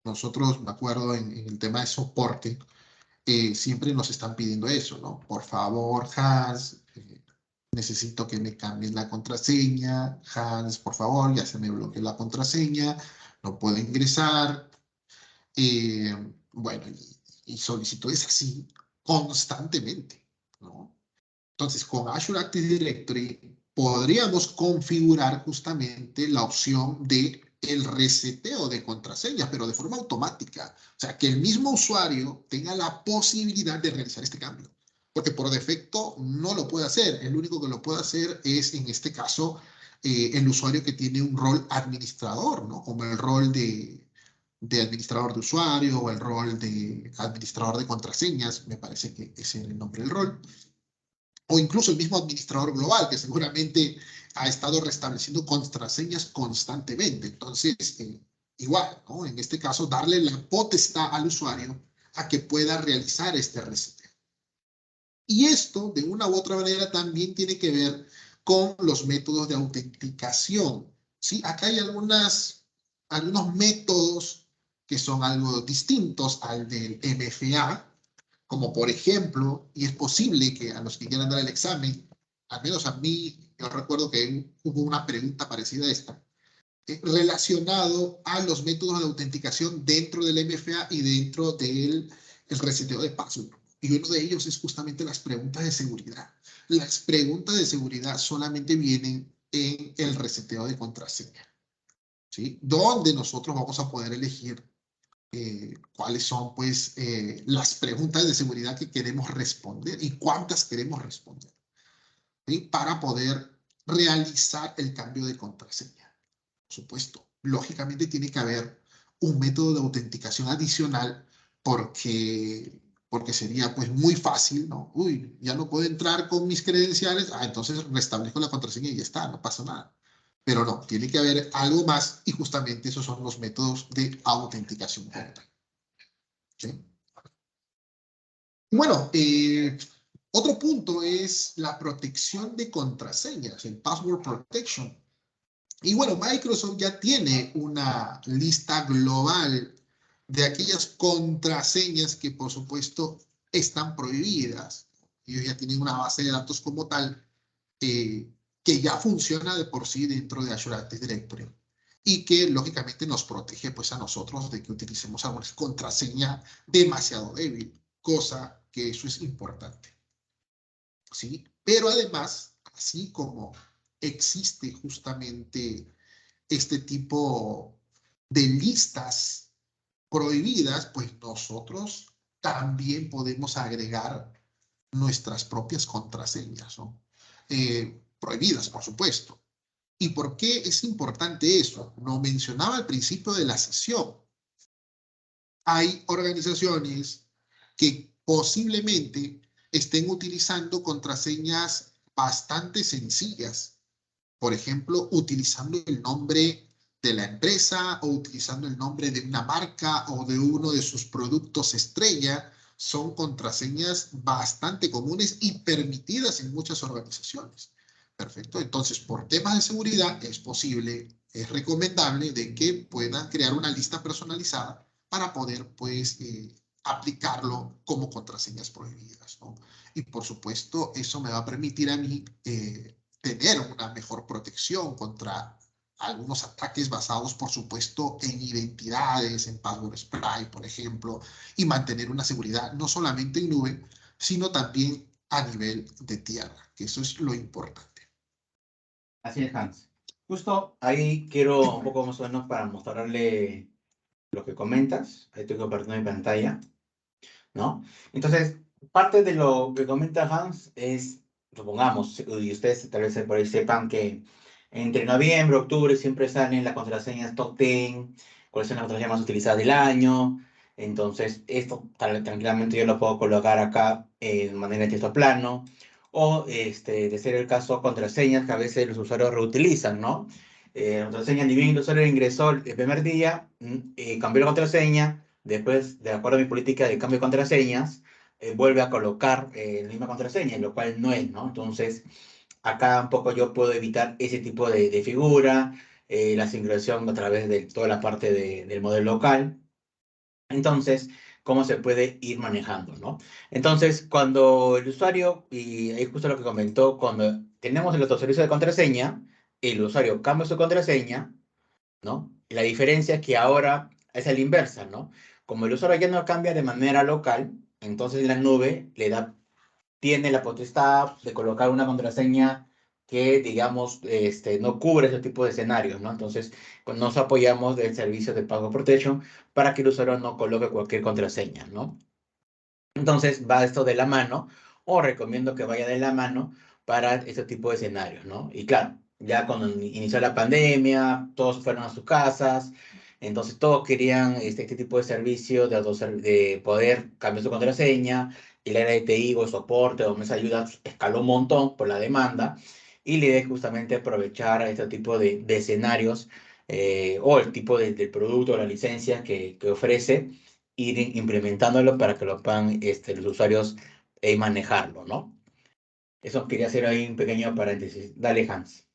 Nosotros, me acuerdo, en el tema de soporte, siempre nos están pidiendo eso, ¿no? Por favor, Hans, necesito que me cambies la contraseña. Hans, por favor, ya se me bloqueó la contraseña, no puedo ingresar. Bueno, y solicitudes así constantemente, ¿no? Entonces, con Azure Active Directory podríamos configurar justamente la opción de el reseteo de contraseñas, pero de forma automática. O sea, que el mismo usuario tenga la posibilidad de realizar este cambio. Porque por defecto no lo puede hacer. El único que lo puede hacer es, en este caso, el usuario que tiene un rol administrador, ¿no? Como el rol de administrador de usuario o el rol de administrador de contraseñas, me parece que ese es el nombre del rol. O incluso el mismo administrador global, que seguramente ha estado restableciendo contraseñas constantemente. Entonces, igual, ¿no? En este caso, darle la potestad al usuario a que pueda realizar este reseteo. Y esto, de una u otra manera, también tiene que ver con los métodos de autenticación. ¿Sí? Acá hay algunos métodos que son algo distintos al del MFA, como por ejemplo, y es posible que a los que quieran dar el examen, al menos a mí, yo recuerdo que hubo una pregunta parecida a esta, relacionado a los métodos de autenticación dentro del MFA y dentro del reseteo de password. Y uno de ellos es justamente las preguntas de seguridad. Las preguntas de seguridad solamente vienen en el reseteo de contraseña, ¿sí? Donde nosotros vamos a poder elegir cuáles son pues las preguntas de seguridad que queremos responder y cuántas queremos responder, ¿sí? Para poder realizar el cambio de contraseña. Por supuesto, lógicamente tiene que haber un método de autenticación adicional porque sería pues muy fácil, ¿no? Uy, ya no puedo entrar con mis credenciales, entonces restablezco la contraseña y ya está, no pasa nada. Pero no, tiene que haber algo más y justamente esos son los métodos de autenticación. ¿Sí? Bueno, otro punto es la protección de contraseñas, el password protection. Y bueno, Microsoft ya tiene una lista global de aquellas contraseñas que por supuesto están prohibidas. Ellos ya tienen una base de datos como tal que ya funciona de por sí dentro de Azure Active Directory y que lógicamente nos protege pues a nosotros de que utilicemos alguna contraseña demasiado débil, cosa que eso es importante. ¿Sí? Pero además, así como existe justamente este tipo de listas prohibidas, pues nosotros también podemos agregar nuestras propias contraseñas, ¿no? Prohibidas, por supuesto. ¿Y por qué es importante eso? Lo mencionaba al principio de la sesión. Hay organizaciones que posiblemente estén utilizando contraseñas bastante sencillas. Por ejemplo, utilizando el nombre de la empresa o utilizando el nombre de una marca o de uno de sus productos estrella. Son contraseñas bastante comunes y permitidas en muchas organizaciones. Perfecto. Entonces, por temas de seguridad, es posible, es recomendable de que puedan crear una lista personalizada para poder, pues, aplicarlo como contraseñas prohibidas, ¿no? Y, por supuesto, eso me va a permitir a mí tener una mejor protección contra algunos ataques basados, por supuesto, en identidades, en password spray, por ejemplo, y mantener una seguridad no solamente en nube, sino también a nivel de tierra, que eso es lo importante. Así es, Hans. Justo ahí quiero un poco más o menos para mostrarle lo que comentas. Ahí estoy compartiendo mi pantalla, ¿no? Entonces, parte de lo que comenta Hans es, supongamos, y ustedes tal vez por ahí sepan que entre noviembre, octubre siempre salen las contraseñas top 10, cuáles son las contraseñas más utilizadas del año. Entonces, esto tranquilamente yo lo puedo colocar acá de manera de texto plano. O, de ser el caso, contraseñas que a veces los usuarios reutilizan, ¿no? Contraseña, ni bien el usuario ingresó el primer día, cambió la contraseña, después, de acuerdo a mi política de cambio de contraseñas, vuelve a colocar la misma contraseña, lo cual no es, ¿no? Entonces, acá un poco yo puedo evitar ese tipo de figura, la sincronización a través de toda la parte del modelo local. Entonces, ¿cómo se puede ir manejando, no? Entonces, cuando el usuario, y ahí justo lo que comentó, cuando tenemos el autoservicio de contraseña, el usuario cambia su contraseña, ¿no? La diferencia es que ahora es a la inversa, ¿no? Como el usuario ya no cambia de manera local, entonces la nube tiene la potestad de colocar una contraseña que, digamos, no cubre ese tipo de escenarios, ¿no? Entonces, nos apoyamos del servicio de Pago Protection para que el usuario no coloque cualquier contraseña, ¿no? Entonces, va esto de la mano, o recomiendo que vaya de la mano para este tipo de escenarios, ¿no? Y claro, ya cuando inició la pandemia, todos fueron a sus casas, entonces todos querían este tipo de servicio de poder cambiar su contraseña, y la área de TI o soporte o mesa de ayuda escaló un montón por la demanda, y la idea es justamente aprovechar este tipo de escenarios o el tipo del producto o la licencia que ofrece, ir implementándolo para que lo puedan los usuarios manejarlo, ¿no? Eso quería hacer ahí un pequeño paréntesis. Dale, Hans.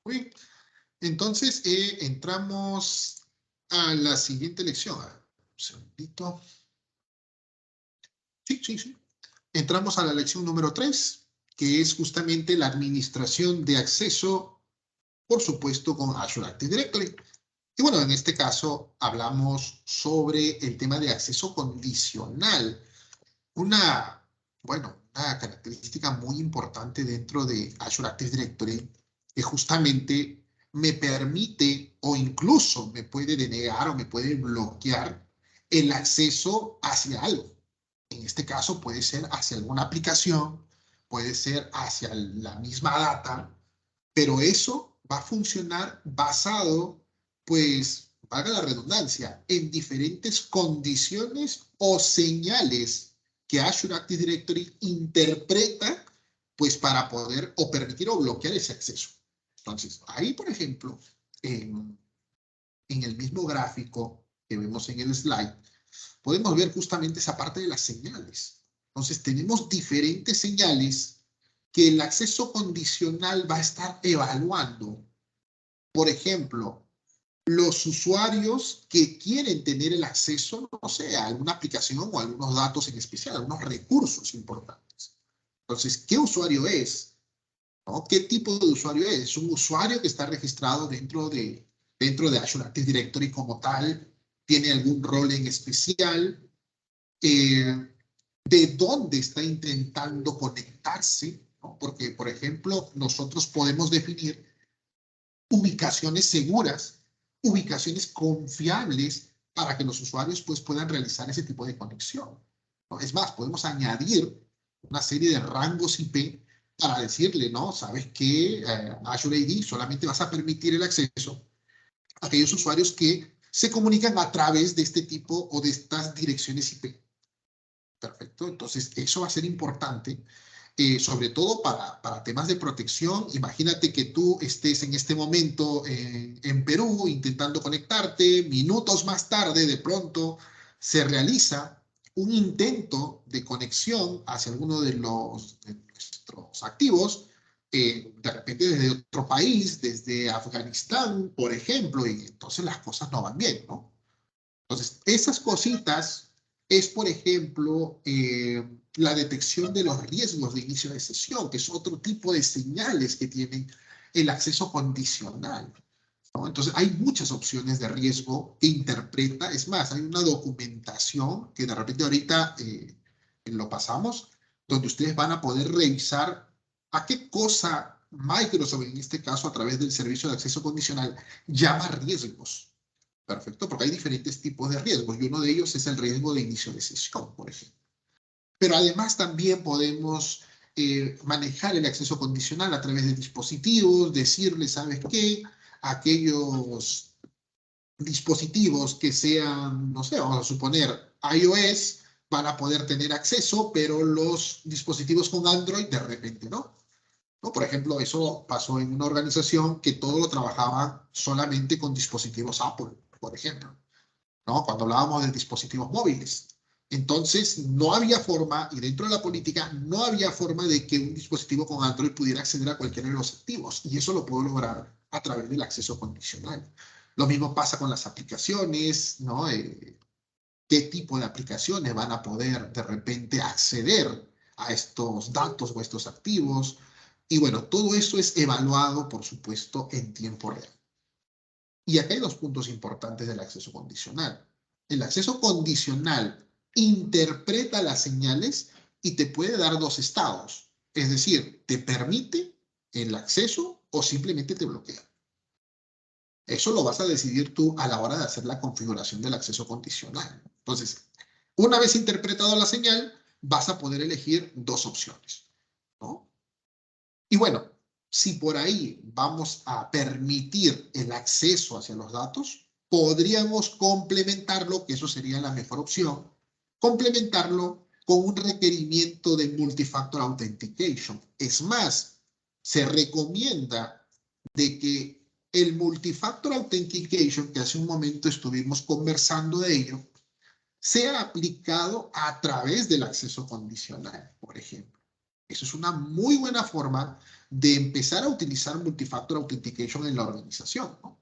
Muy bien. Entonces, entramos a la siguiente lección. A ver, un segundito. Sí, sí, sí. Entramos a la lección número 3, que es justamente la administración de acceso, por supuesto, con Azure Active Directory. Y bueno, en este caso hablamos sobre el tema de acceso condicional. Una característica muy importante dentro de Azure Active Directory que justamente me permite o incluso me puede denegar o me puede bloquear el acceso hacia algo. En este caso puede ser hacia alguna aplicación, puede ser hacia la misma data, pero eso va a funcionar basado, pues, valga la redundancia, en diferentes condiciones o señales que Azure Active Directory interpreta, pues, para poder o permitir o bloquear ese acceso. Entonces, ahí, por ejemplo, en el mismo gráfico que vemos en el slide, podemos ver justamente esa parte de las señales. Entonces, tenemos diferentes señales que el acceso condicional va a estar evaluando. Por ejemplo, los usuarios que quieren tener el acceso, no sé, a alguna aplicación o a algunos datos en especial, a algunos recursos importantes. Entonces, ¿qué usuario es? ¿No? ¿Qué tipo de usuario es? ¿Es un usuario que está registrado dentro de Azure Active Directory como tal? ¿Tiene algún rol en especial? ¿De dónde está intentando conectarse? ¿No? Porque, por ejemplo, nosotros podemos definir ubicaciones seguras, ubicaciones confiables para que los usuarios pues, puedan realizar ese tipo de conexión. ¿No? Es más, podemos añadir una serie de rangos IP para decirle, ¿no? Sabes que Azure AD solamente vas a permitir el acceso a aquellos usuarios que se comunican a través de este tipo o de estas direcciones IP. Perfecto, entonces eso va a ser importante, sobre todo para temas de protección. Imagínate que tú estés en este momento en Perú intentando conectarte, minutos más tarde de pronto se realiza un intento de conexión hacia alguno de nuestros activos, de repente desde otro país, desde Afganistán, por ejemplo, y entonces las cosas no van bien, ¿no? Entonces, esas cositas es, por ejemplo, la detección de los riesgos de inicio de sesión, que es otro tipo de señales que tienen el acceso condicional, ¿no? Entonces, hay muchas opciones de riesgo que interpreta. Es más, hay una documentación que de repente ahorita lo pasamos, donde ustedes van a poder revisar a qué cosa Microsoft, en este caso, a través del servicio de acceso condicional, llama riesgos. Perfecto, porque hay diferentes tipos de riesgos y uno de ellos es el riesgo de inicio de sesión, por ejemplo. Pero además también podemos manejar el acceso condicional a través de dispositivos, decirle, ¿sabes qué? Aquellos dispositivos que sean, no sé, vamos a suponer iOS, van a poder tener acceso, pero los dispositivos con Android de repente no. ¿No? Por ejemplo, eso pasó en una organización que todo lo trabajaba solamente con dispositivos Apple, por ejemplo, ¿no? Cuando hablábamos de dispositivos móviles. Entonces, no había forma, y dentro de la política, no había forma de que un dispositivo con Android pudiera acceder a cualquiera de los activos. Y eso lo puedo lograr a través del acceso condicional. Lo mismo pasa con las aplicaciones, ¿no? ¿Qué tipo de aplicaciones van a poder de repente acceder a estos datos o a estos activos? Y bueno, todo eso es evaluado, por supuesto, en tiempo real. Y acá hay dos puntos importantes del acceso condicional. El acceso condicional interpreta las señales y te puede dar dos estados. Es decir, te permite el acceso o simplemente te bloquea. Eso lo vas a decidir tú a la hora de hacer la configuración del acceso condicional. Entonces, una vez interpretado la señal, vas a poder elegir dos opciones, ¿no? Y bueno, si por ahí vamos a permitir el acceso hacia los datos, podríamos complementarlo, que eso sería la mejor opción, complementarlo con un requerimiento de multifactor authentication. Es más, se recomienda de que el multifactor authentication, que hace un momento estuvimos conversando de ello, sea aplicado a través del acceso condicional, por ejemplo. Eso es una muy buena forma de empezar a utilizar multifactor authentication en la organización, ¿no?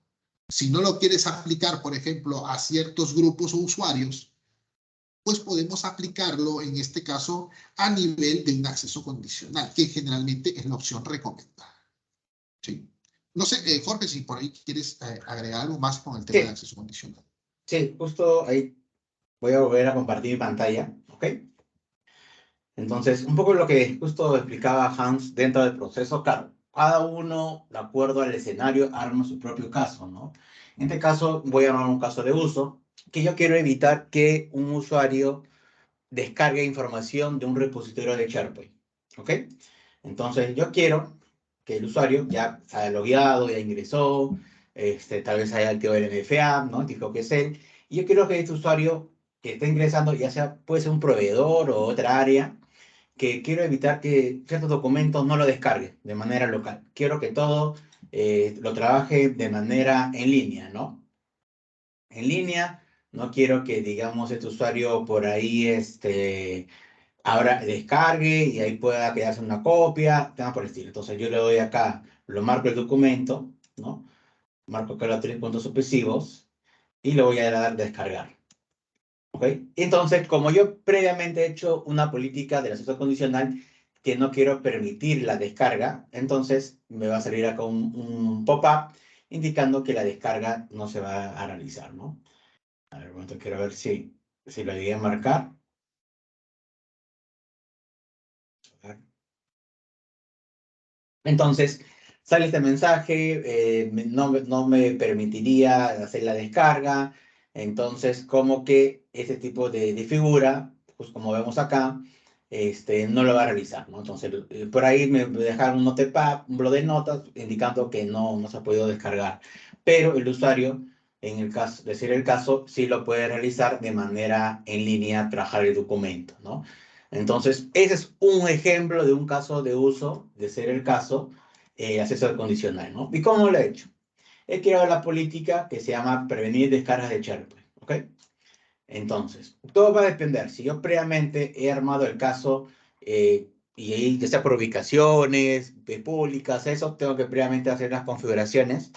Si no lo quieres aplicar, por ejemplo, a ciertos grupos o usuarios, pues podemos aplicarlo, en este caso, a nivel de un acceso condicional, que generalmente es la opción recomendada. ¿Sí? No sé, Jorge, si por ahí quieres agregar algo más con el tema de Sí, acceso condicional. sí, justo ahí voy a volver a compartir mi pantalla, ¿ok? Entonces, un poco lo que justo explicaba Hans dentro del proceso, claro, cada uno, de acuerdo al escenario, arma su propio caso, ¿no? En este caso, voy a armar un caso de uso, que yo quiero evitar que un usuario descargue información de un repositorio de SharePoint, ¿ok? Entonces, yo quiero que el usuario ya haya logueado, ya ingresó, tal vez haya activado el MFA, ¿no? Dijo que es él, y yo quiero que este usuario que está ingresando, ya sea, puede ser un proveedor o otra área, que quiero evitar que ciertos documentos no lo descargue de manera local. Quiero que todo lo trabaje de manera en línea, ¿no? En línea, no quiero que, digamos, este usuario por ahí, ahora descargue y ahí pueda quedarse una copia, tema por el estilo. Entonces yo le doy acá, lo marco el documento, ¿no? Marco acá los 3 puntos supresivos y le voy a dar descargar. ¿Ok? Entonces, como yo previamente he hecho una política del acceso condicional que no quiero permitir la descarga, entonces me va a salir acá un pop-up indicando que la descarga no se va a realizar, ¿no? A ver, un momento, quiero ver si lo llegué a marcar. Entonces, sale este mensaje, no me permitiría hacer la descarga, entonces como que ese tipo de figura, pues como vemos acá, no lo va a realizar, ¿no? Entonces, por ahí me dejaron un notepad, un blog de notas, indicando que no se ha podido descargar, pero el usuario, en el caso, de ser el caso, sí lo puede realizar de manera en línea, trabajar el documento, ¿no? Entonces, ese es un ejemplo de un caso de uso, de ser el caso, acceso condicional, ¿no? ¿Y cómo lo he hecho? He creado la política que se llama prevenir descargas de SharePoint, ¿ok? Entonces, todo va a depender. Si yo previamente he armado el caso, y ahí, ya sea por ubicaciones públicas, eso, tengo que previamente hacer las configuraciones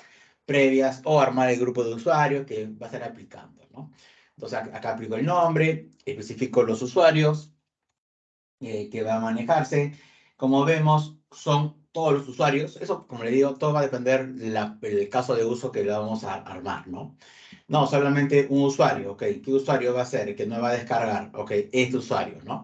previas o armar el grupo de usuarios que va a estar aplicando, ¿no? Entonces, acá aplico el nombre, especifico los usuarios, que va a manejarse. Como vemos, son todos los usuarios. Eso, como le digo, todo va a depender del caso de uso que le vamos a armar, ¿no? No, solamente un usuario, ¿ok? ¿Qué usuario va a ser el que no va a descargar? Ok, este usuario, ¿no?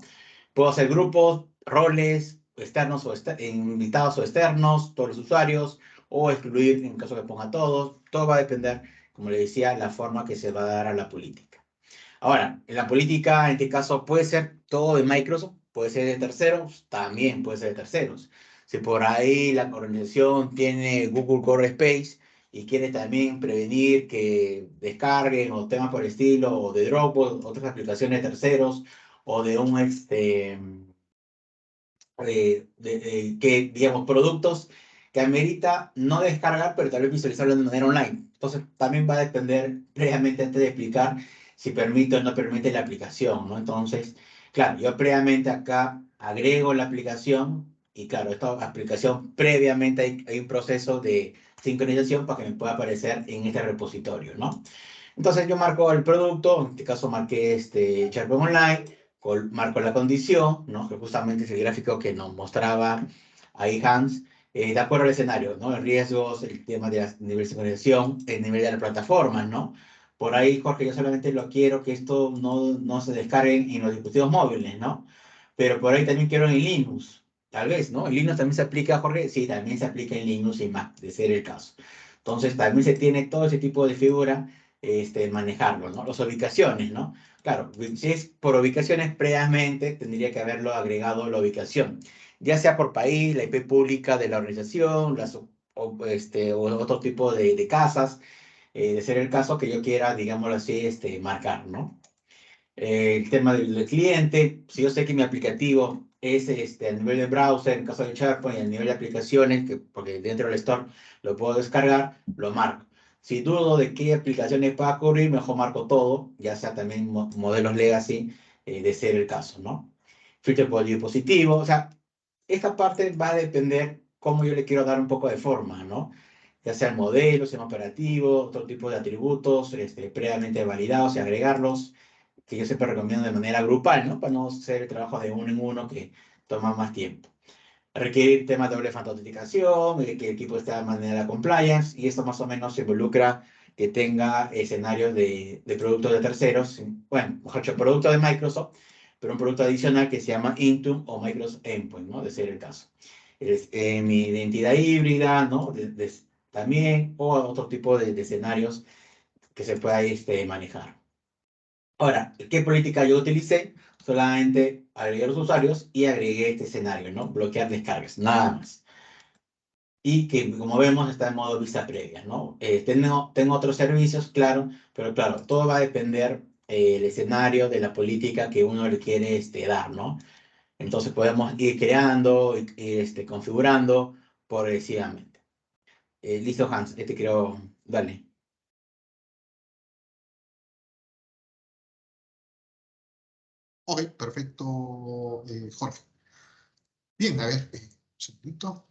Puedo hacer grupos, roles, externos o invitados o externos, todos los usuarios, o excluir en caso que ponga todos. Todo va a depender, como le decía, la forma que se va a dar a la política. Ahora, en la política, en este caso, puede ser todo de Microsoft, puede ser de terceros, también puede ser de terceros. Si por ahí la organización tiene Google Core Space y quiere también prevenir que descarguen o temas por el estilo, o de Dropbox, otras aplicaciones de terceros, o de un, que, digamos, productos que amerita no descargar, pero tal vez visualizarlo de manera online. Entonces, también va a depender previamente antes de explicar si permite o no permite la aplicación, ¿no? Entonces, claro, yo previamente acá agrego la aplicación y claro, esta aplicación previamente hay un proceso de sincronización para que me pueda aparecer en este repositorio, ¿no? Entonces yo marco el producto, en este caso marqué SharePoint Online, marco la condición, ¿no? Que justamente es el gráfico que nos mostraba ahí Hans, de acuerdo al escenario, ¿no? Los riesgos, el tema de nivel de sincronización, el nivel de la plataforma, ¿no? Por ahí, Jorge, yo solamente lo quiero que esto no se descargue en los dispositivos móviles, ¿no? Pero por ahí también quiero en Linux, tal vez, ¿no? ¿En Linux también se aplica, Jorge? Sí, también se aplica en Linux y Mac, de ser el caso. Entonces, también se tiene todo ese tipo de figura, manejarlo, ¿no? Las ubicaciones, ¿no? Claro, si es por ubicaciones, previamente tendría que haberlo agregado la ubicación, ya sea por país, la IP pública de la organización, o otro tipo de casas, de ser el caso que yo quiera, digámoslo así, marcar, ¿no? El tema del cliente, si yo sé que mi aplicativo es a nivel de browser, en caso de SharePoint, y a nivel de aplicaciones, porque dentro del store lo puedo descargar, lo marco. Si dudo de qué aplicaciones pueda cubrir, mejor marco todo, ya sea también modelos legacy, de ser el caso, ¿no? Filtro por dispositivo, o sea, esta parte va a depender cómo yo le quiero dar un poco de forma, ¿no? Ya sea el modelo, sistema operativo, otro tipo de atributos, previamente validados y agregarlos, que yo siempre recomiendo de manera grupal, ¿no? Para no hacer el trabajo de uno en uno que toma más tiempo. Requiere temas de doble factor de autenticación, que el equipo esté de manera compliance, y esto más o menos se involucra que tenga escenarios de productos de terceros, bueno, mejor dicho, producto de Microsoft, pero un producto adicional que se llama Intune o Microsoft Endpoint, ¿no? De ser el caso. Mi identidad híbrida, ¿no? También, o otro tipo de escenarios que se pueda manejar. Ahora, ¿qué política yo utilicé? Solamente agregué los usuarios y agregué este escenario, ¿no? Bloquear descargas, nada más. Y que, como vemos, está en modo vista previa, ¿no? Tengo otros servicios, claro, pero claro, todo va a depender el escenario de la política que uno le quiere dar, ¿no? Entonces podemos ir creando, configurando progresivamente. Listo, Hans, creo, dale. Ok, perfecto, Jorge. Bien, a ver, un segundito.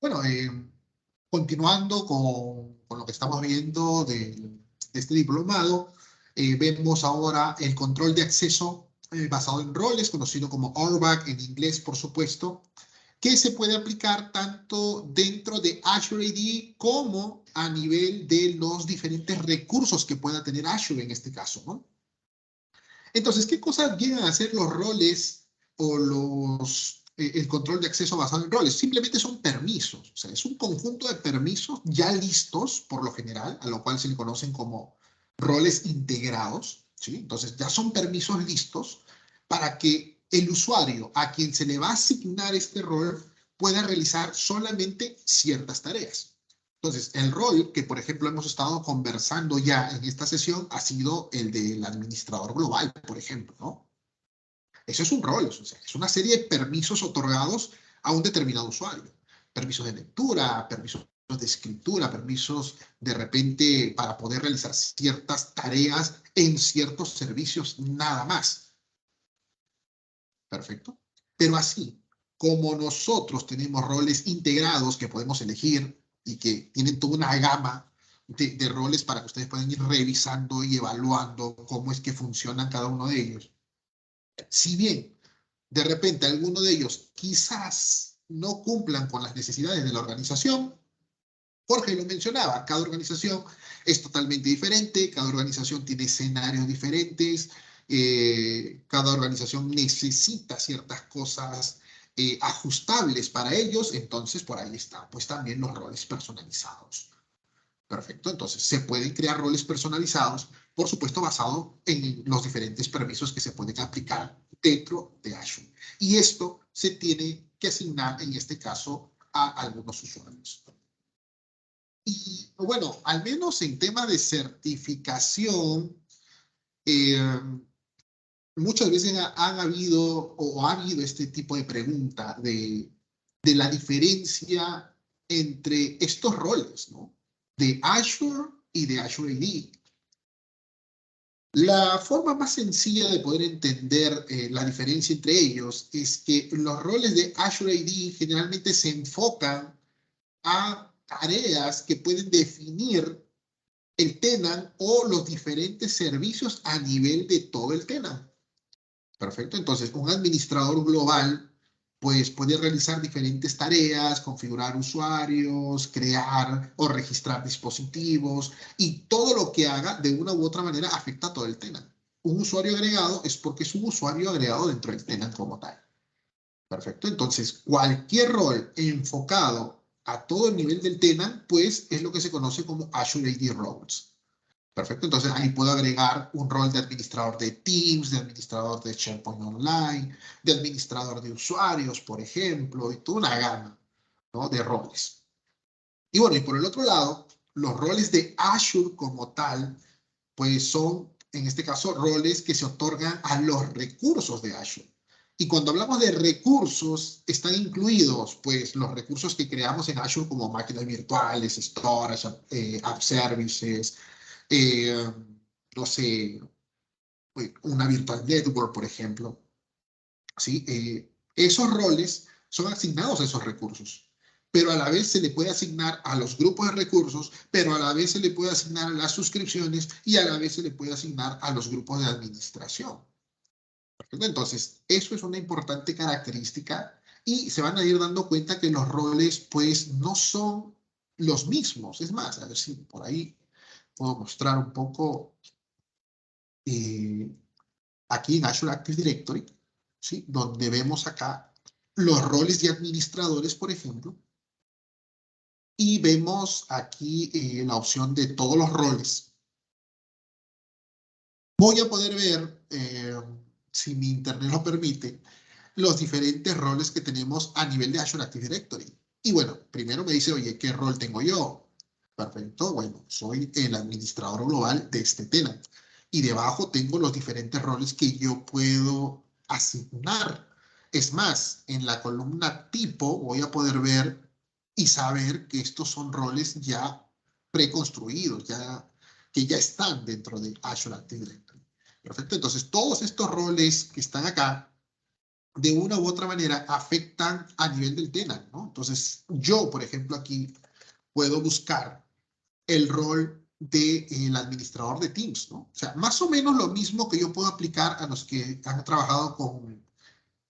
Bueno, continuando con lo que estamos viendo de este diplomado, vemos ahora el control de acceso basado en roles, conocido como ORBAC en inglés, por supuesto, que se puede aplicar tanto dentro de Azure AD como a nivel de los diferentes recursos que pueda tener Azure en este caso, ¿no? Entonces, ¿qué cosas vienen a hacer los roles o el control de acceso basado en roles? Simplemente son permisos, o sea, es un conjunto de permisos ya listos, por lo general, a lo cual se le conocen como roles integrados, ¿sí? Entonces, ya son permisos listos para que el usuario a quien se le va a asignar este rol pueda realizar solamente ciertas tareas. Entonces, el rol que, por ejemplo, hemos estado conversando ya en esta sesión ha sido el del administrador global, por ejemplo, ¿no? Eso es un rol, o sea, es una serie de permisos otorgados a un determinado usuario. Permisos de lectura, permisos de escritura, permisos de repente para poder realizar ciertas tareas en ciertos servicios, nada más. Perfecto. Pero así, como nosotros tenemos roles integrados que podemos elegir y que tienen toda una gama de roles para que ustedes puedan ir revisando y evaluando cómo es que funcionan cada uno de ellos. Si bien de repente alguno de ellos quizás no cumplan con las necesidades de la organización, Jorge lo mencionaba, cada organización es totalmente diferente, cada organización tiene escenarios diferentes, cada organización necesita ciertas cosas ajustables para ellos, entonces por ahí están pues también los roles personalizados. Perfecto, entonces se pueden crear roles personalizados, por supuesto basado en los diferentes permisos que se pueden aplicar dentro de Azure. Y esto se tiene que asignar en este caso a algunos usuarios. Y bueno, al menos en tema de certificación, muchas veces han habido o ha habido este tipo de pregunta de la diferencia entre estos roles, ¿no? De Azure y de Azure AD. La forma más sencilla de poder entender la diferencia entre ellos es que los roles de Azure AD generalmente se enfocan a tareas que pueden definir el tenant o los diferentes servicios a nivel de todo el tenant. Perfecto, entonces un administrador global pues puede realizar diferentes tareas, configurar usuarios, crear o registrar dispositivos y todo lo que haga de una u otra manera afecta a todo el tenant. Un usuario agregado es porque es un usuario agregado dentro del tenant como tal. Perfecto, entonces cualquier rol enfocado a todo el nivel del tenant pues es lo que se conoce como Azure AD Roles. Perfecto, entonces ahí puedo agregar un rol de administrador de Teams, de administrador de SharePoint Online, de administrador de usuarios, por ejemplo, y toda una gama, ¿no?, de roles. Y bueno, y por el otro lado, los roles de Azure como tal, pues son, en este caso, roles que se otorgan a los recursos de Azure. Y cuando hablamos de recursos, están incluidos, pues, los recursos que creamos en Azure como máquinas virtuales, storage, app services, no sé, una virtual network, por ejemplo, ¿sí? Esos roles son asignados a esos recursos, pero a la vez se le puede asignar a los grupos de recursos, pero a la vez se le puede asignar a las suscripciones y a la vez se le puede asignar a los grupos de administración. Entonces, eso es una importante característica y se van a ir dando cuenta que los roles, pues, no son los mismos. Es más, a ver si por ahí puedo mostrar un poco aquí en Azure Active Directory, ¿sí?, donde vemos acá los roles de administradores, por ejemplo, y vemos aquí la opción de todos los roles. Voy a poder ver, si mi internet lo permite, los diferentes roles que tenemos a nivel de Azure Active Directory. Y bueno, primero me dice, oye, ¿qué rol tengo yo? Perfecto, bueno, soy el administrador global de este tenant. Y debajo tengo los diferentes roles que yo puedo asignar. Es más, en la columna tipo voy a poder ver y saber que estos son roles ya preconstruidos, que ya están dentro de Azure Active Directory. Perfecto, entonces todos estos roles que están acá, de una u otra manera, afectan a nivel del tenant, ¿no? Entonces, yo, por ejemplo, aquí puedo buscar el rol del administrador de Teams, ¿no? O sea, más o menos lo mismo que yo puedo aplicar a los que han trabajado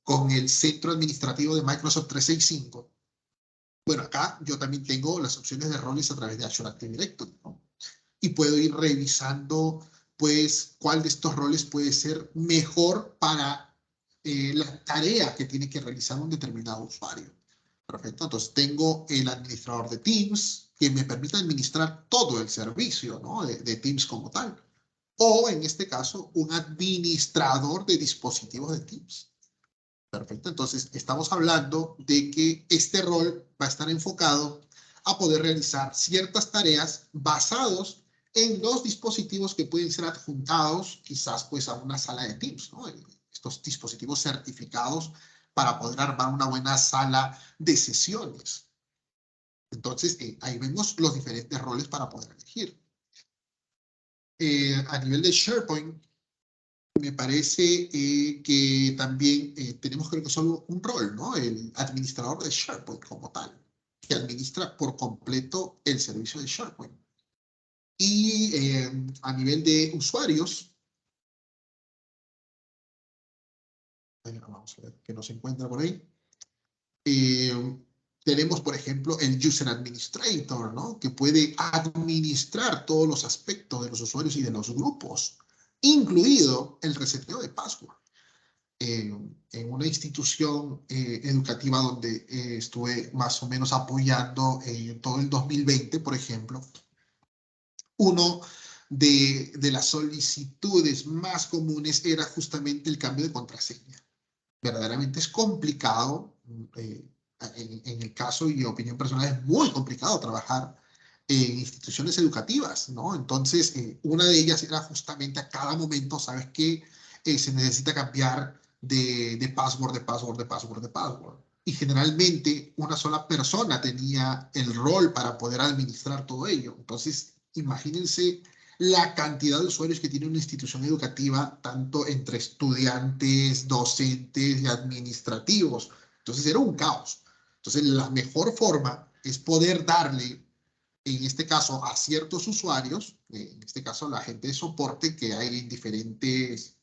con el centro administrativo de Microsoft 365. Bueno, acá yo también tengo las opciones de roles a través de Azure Active Directory, ¿no? Y puedo ir revisando, pues, cuál de estos roles puede ser mejor para la tarea que tiene que realizar un determinado usuario. Perfecto, entonces tengo el administrador de Teams, que me permite administrar todo el servicio, ¿no?, de Teams como tal. O, en este caso, un administrador de dispositivos de Teams. Perfecto, entonces estamos hablando de que este rol va a estar enfocado a poder realizar ciertas tareas basados en los dispositivos que pueden ser adjuntados quizás pues a una sala de Teams, ¿no? Estos dispositivos certificados para poder armar una buena sala de sesiones. Entonces, ahí vemos los diferentes roles para poder elegir. A nivel de SharePoint, me parece que también tenemos, creo que solo un rol, ¿no? El administrador de SharePoint como tal, que administra por completo el servicio de SharePoint. Y a nivel de usuarios, vamos a ver qué nos encuentra por ahí. Tenemos, por ejemplo, el User Administrator, ¿no?, que puede administrar todos los aspectos de los usuarios y de los grupos. incluido el reseteo de password. En una institución educativa donde estuve más o menos apoyando todo el 2020, por ejemplo, uno de las solicitudes más comunes era justamente el cambio de contraseña. Verdaderamente es complicado, en el caso y opinión personal, es muy complicado trabajar en instituciones educativas, ¿no? Entonces, una de ellas era justamente a cada momento, ¿sabes qué? Se necesita cambiar de password. Y generalmente una sola persona tenía el rol para poder administrar todo ello. Entonces, imagínense la cantidad de usuarios que tiene una institución educativa, tanto entre estudiantes, docentes y administrativos. Entonces era un caos. Entonces la mejor forma es poder darle, en este caso, a ciertos usuarios, en este caso la gente de soporte que hay en diferentes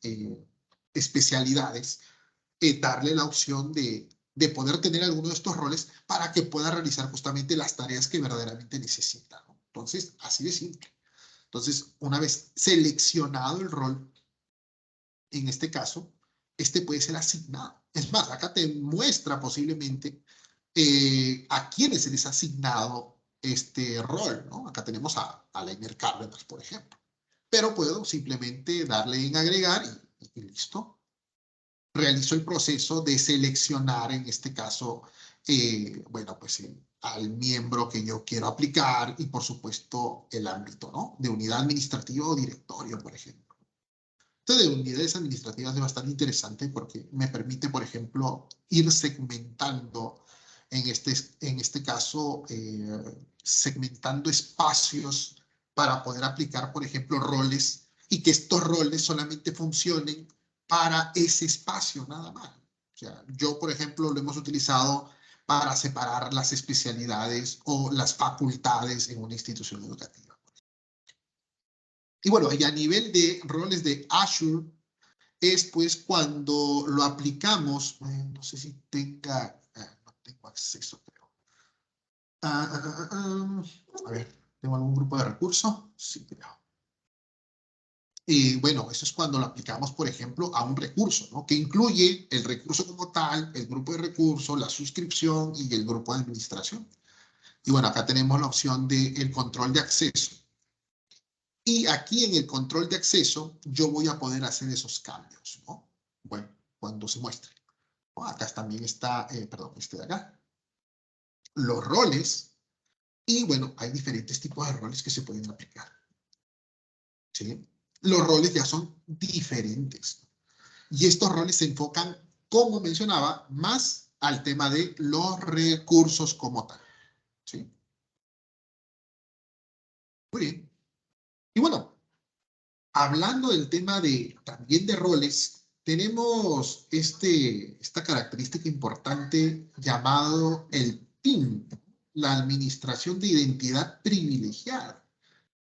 especialidades, darle la opción de poder tener alguno de estos roles para que pueda realizar justamente las tareas que verdaderamente necesita, ¿no? Entonces, así de simple. Entonces, una vez seleccionado el rol, en este caso, este puede ser asignado. Es más, acá te muestra posiblemente a quiénes se les ha asignado este rol, ¿no? Acá tenemos a Lainer Cárdenas, por ejemplo. Pero puedo simplemente darle en agregar y listo. Realizo el proceso de seleccionar, en este caso, bueno, pues al miembro que yo quiero aplicar y, por supuesto, el ámbito, ¿no? De unidad administrativa o directorio, por ejemplo. Esto de unidades administrativas es bastante interesante porque me permite, por ejemplo, ir segmentando, en este caso, segmentando espacios para poder aplicar, por ejemplo, roles y que estos roles solamente funcionen para ese espacio nada más. O sea, yo, por ejemplo, lo hemos utilizado para separar las especialidades o las facultades en una institución educativa. Y bueno, y a nivel de roles de Azure, es pues cuando lo aplicamos, no sé si tenga, no tengo acceso, creo. A ver, ¿tengo algún grupo de recursos? Sí, creo. Y bueno, eso es cuando lo aplicamos, por ejemplo, a un recurso, ¿no? Que incluye el recurso como tal, el grupo de recursos, la suscripción y el grupo de administración. Y bueno, acá tenemos la opción del control de acceso. Y aquí en el control de acceso, yo voy a poder hacer esos cambios, ¿no? Bueno, cuando se muestre. Acá también está, perdón, este de acá. Los roles. Y bueno, hay diferentes tipos de roles que se pueden aplicar. ¿Sí? Los roles ya son diferentes. Y estos roles se enfocan, como mencionaba, más al tema de los recursos como tal. ¿Sí? Muy bien. Y bueno, hablando del tema también de roles, tenemos esta característica importante llamado el PIN, la administración de identidad privilegiada.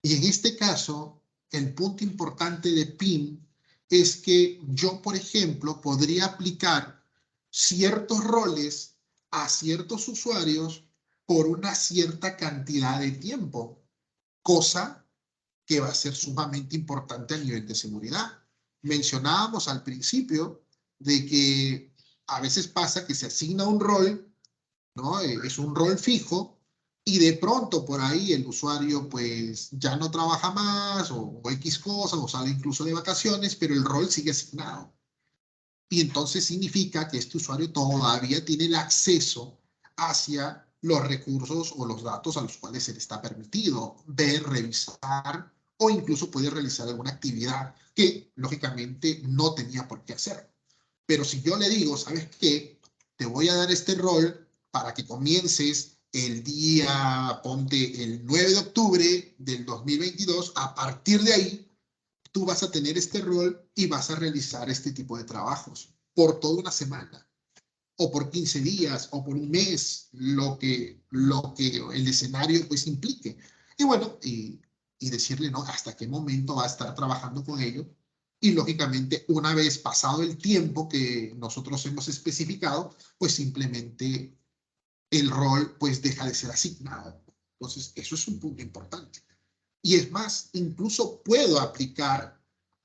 Y en este caso, el punto importante de PIN es que yo, por ejemplo, podría aplicar ciertos roles a ciertos usuarios por una cierta cantidad de tiempo, cosa que va a ser sumamente importante a nivel de seguridad. Mencionábamos al principio de que a veces pasa que se asigna un rol, ¿no? Es un rol fijo y de pronto por ahí el usuario pues ya no trabaja más o X cosas o sale incluso de vacaciones, pero el rol sigue asignado. Y entonces significa que este usuario todavía tiene el acceso hacia los recursos o los datos a los cuales se le está permitido ver, revisar o incluso puede realizar alguna actividad que lógicamente no tenía por qué hacer. Pero si yo le digo, ¿sabes qué? Te voy a dar este rol para que comiences el día, ponte el 9 de octubre del 2022, a partir de ahí tú vas a tener este rol y vas a realizar este tipo de trabajos por toda una semana, o por 15 días, o por un mes, lo que el escenario pues implique. Y bueno, y decirle, ¿no? Hasta qué momento va a estar trabajando con ello. Y lógicamente, una vez pasado el tiempo que nosotros hemos especificado, pues simplemente el rol pues deja de ser asignado. Entonces, eso es un punto importante. Y es más, incluso puedo aplicar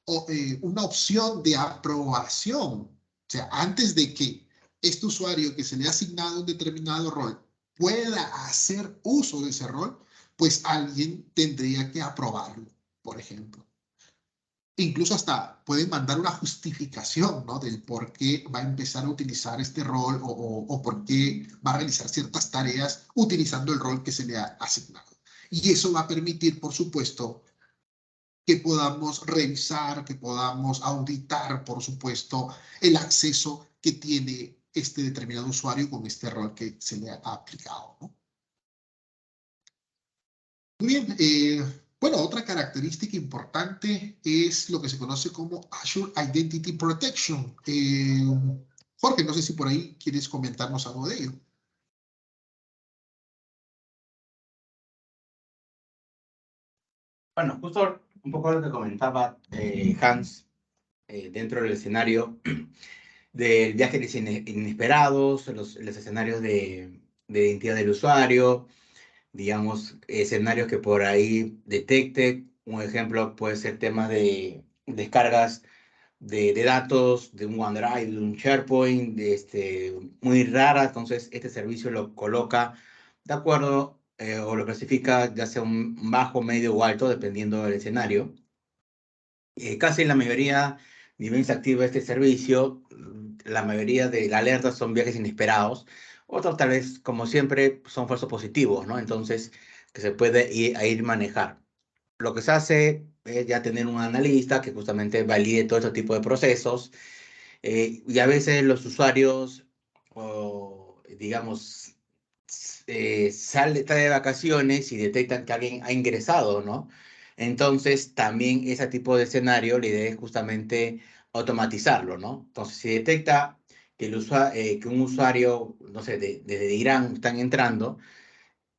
una opción de aprobación. O sea, antes de que este usuario que se le ha asignado un determinado rol pueda hacer uso de ese rol, pues alguien tendría que aprobarlo, por ejemplo. Incluso hasta pueden mandar una justificación, ¿no? Del por qué va a empezar a utilizar este rol o por qué va a realizar ciertas tareas utilizando el rol que se le ha asignado. Y eso va a permitir, por supuesto, que podamos revisar, que podamos auditar, por supuesto, el acceso que tiene este determinado usuario con este rol que se le ha aplicado, ¿no? Muy bien, bueno, otra característica importante es lo que se conoce como Azure Identity Protection. Jorge, no sé si por ahí quieres comentarnos algo de ello. Bueno, justo un poco lo que comentaba Hans dentro del escenario del viajes inesperados, los escenarios de identidad del usuario, digamos, escenarios que por ahí detecte. Un ejemplo puede ser temas de descargas de datos de un OneDrive, de un SharePoint, muy rara. Entonces, este servicio lo coloca de acuerdo o lo clasifica ya sea un bajo, medio o alto, dependiendo del escenario. Casi en la mayoría, ni bien se activa este servicio, la mayoría de las alertas son viajes inesperados. Otros tal vez, como siempre, son falsos positivos, ¿no? Entonces, que se puede ir manejar. Lo que se hace es ya tener un analista que justamente valide todo este tipo de procesos. Y a veces los usuarios, o, digamos, está de vacaciones y detectan que alguien ha ingresado, ¿no? Entonces, también ese tipo de escenario, la idea es justamente automatizarlo, ¿no? Entonces, si detecta que, que un usuario, no sé, desde Irán están entrando,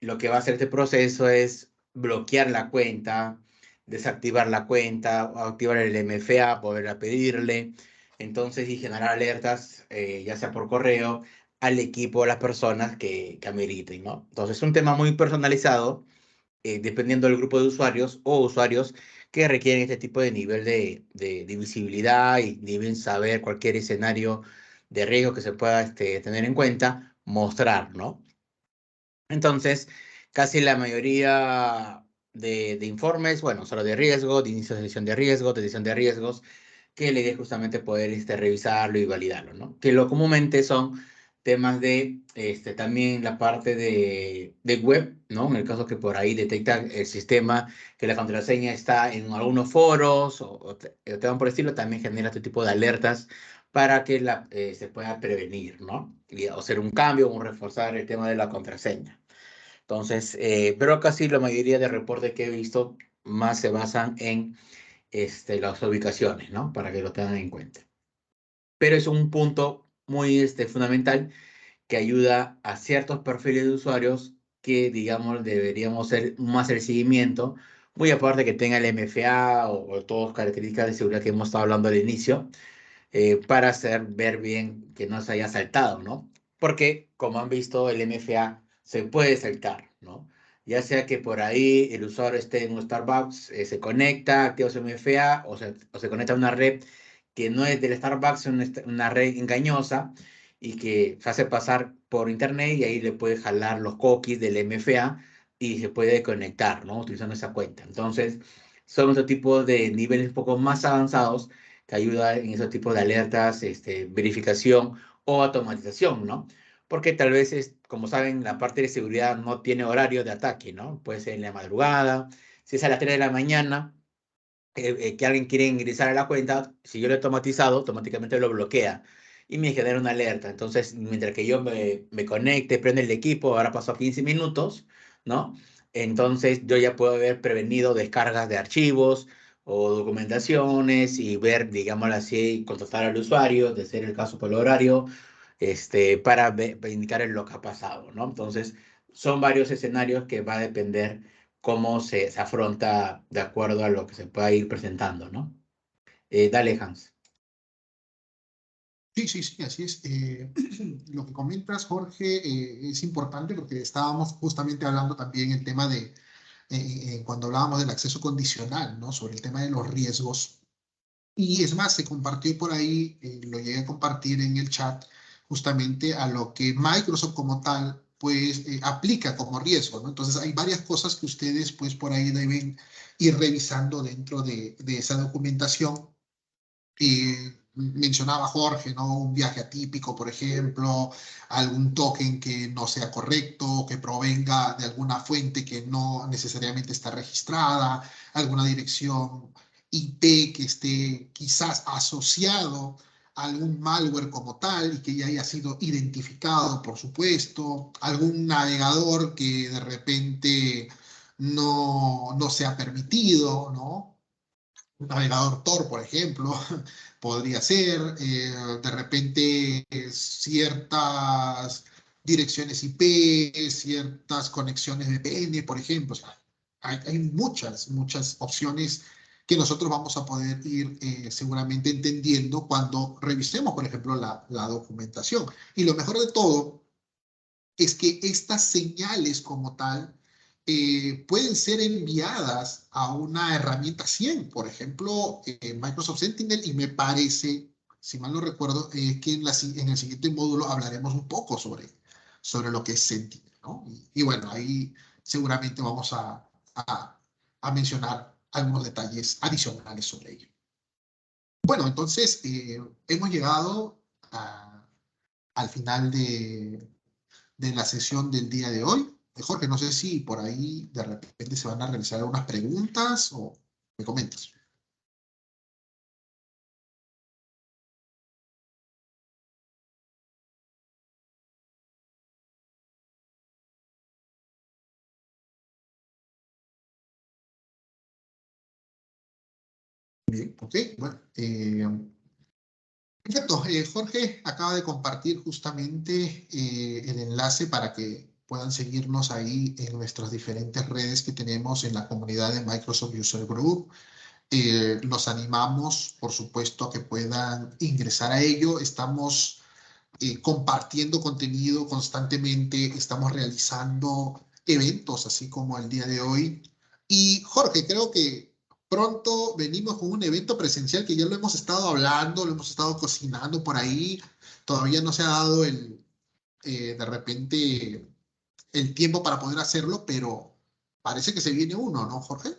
lo que va a hacer este proceso es bloquear la cuenta, desactivar la cuenta, o activar el MFA, poder a pedirle, entonces y generar alertas, ya sea por correo, al equipo, a las personas que ameriten, ¿no? Entonces es un tema muy personalizado, dependiendo del grupo de usuarios o usuarios que requieren este tipo de nivel de visibilidad y deben saber cualquier escenario de riesgo que se pueda tener en cuenta, mostrar, ¿no? Entonces, casi la mayoría de informes, bueno, solo de riesgo, de inicio de sesión de riesgo, de decisión de riesgos, que la idea es justamente poder revisarlo y validarlo, ¿no? Que lo comúnmente son temas de también la parte de web, ¿no? En el caso que por ahí detecta el sistema que la contraseña está en algunos foros o temas por el estilo, también genera este tipo de alertas para que se pueda prevenir, ¿no? O hacer un cambio o reforzar el tema de la contraseña. Entonces, pero casi la mayoría de reportes que he visto más se basan en las ubicaciones, ¿no? Para que lo tengan en cuenta. Pero es un punto muy fundamental que ayuda a ciertos perfiles de usuarios que, digamos, deberíamos hacer más el seguimiento, muy aparte que tenga el MFA o todas las características de seguridad que hemos estado hablando al inicio, para hacer ver bien que no se haya saltado, ¿no? Porque, como han visto, el MFA se puede saltar, ¿no? Ya sea que por ahí el usuario esté en un Starbucks, se conecta, activa su MFA o se conecta a una red que no es del Starbucks, es una red engañosa y que se hace pasar por internet y ahí le puede jalar los cookies del MFA y se puede conectar, ¿no? Utilizando esa cuenta. Entonces, son otro tipo de niveles un poco más avanzados que ayuda en esos tipos de alertas, verificación o automatización, ¿no? Porque tal vez, como saben, la parte de seguridad no tiene horario de ataque, ¿no? Puede ser en la madrugada, si es a las 3 de la mañana, que alguien quiere ingresar a la cuenta, si yo lo he automatizado, automáticamente lo bloquea y me genera una alerta. Entonces, mientras que yo me conecte, prende el equipo, ahora pasó 15 minutos, ¿no? Entonces, yo ya puedo haber prevenido descargas de archivos o documentaciones y ver, digamos así, contactar al usuario, de ser el caso por el horario, para indicar lo que ha pasado, ¿no? Entonces, son varios escenarios que va a depender cómo se afronta de acuerdo a lo que se pueda ir presentando, ¿no? Dale, Hans. Sí, sí, sí, así es. Lo que comentas, Jorge, es importante porque estábamos justamente hablando también el tema de, cuando hablábamos del acceso condicional, ¿no? Sobre el tema de los riesgos. Y es más, se compartió por ahí, lo llegué a compartir en el chat, justamente a lo que Microsoft como tal, pues aplica como riesgo, ¿no? Entonces hay varias cosas que ustedes pues por ahí deben ir revisando dentro de esa documentación. Mencionaba Jorge, ¿no? Un viaje atípico, por ejemplo, algún token que no sea correcto, que provenga de alguna fuente que no necesariamente está registrada, alguna dirección IP que esté quizás asociado a algún malware como tal y que ya haya sido identificado, por supuesto, algún navegador que de repente no sea permitido, ¿no? Un navegador Tor, por ejemplo, podría ser, de repente ciertas direcciones IP, ciertas conexiones VPN, por ejemplo. O sea, hay muchas opciones que nosotros vamos a poder ir seguramente entendiendo cuando revisemos, por ejemplo, la documentación. Y lo mejor de todo es que estas señales como tal pueden ser enviadas a una herramienta 100, por ejemplo, Microsoft Sentinel, y me parece, si mal no recuerdo, que en el siguiente módulo hablaremos un poco sobre lo que es Sentinel, ¿no? Y bueno, ahí seguramente vamos a mencionar algunos detalles adicionales sobre ello. Bueno, entonces hemos llegado al final de la sesión del día de hoy. Jorge, no sé si por ahí de repente se van a realizar algunas preguntas o me comentas. Bien, ok, bueno. Perfecto, Jorge acaba de compartir justamente el enlace para que puedan seguirnos ahí en nuestras diferentes redes que tenemos en la comunidad de Microsoft User Group. Los animamos, por supuesto, a que puedan ingresar a ello. Estamos compartiendo contenido constantemente, estamos realizando eventos, así como el día de hoy. Y Jorge, creo que pronto venimos con un evento presencial que ya lo hemos estado hablando, lo hemos estado cocinando por ahí. Todavía no se ha dado de repente el tiempo para poder hacerlo, pero parece que se viene uno, ¿no, Jorge?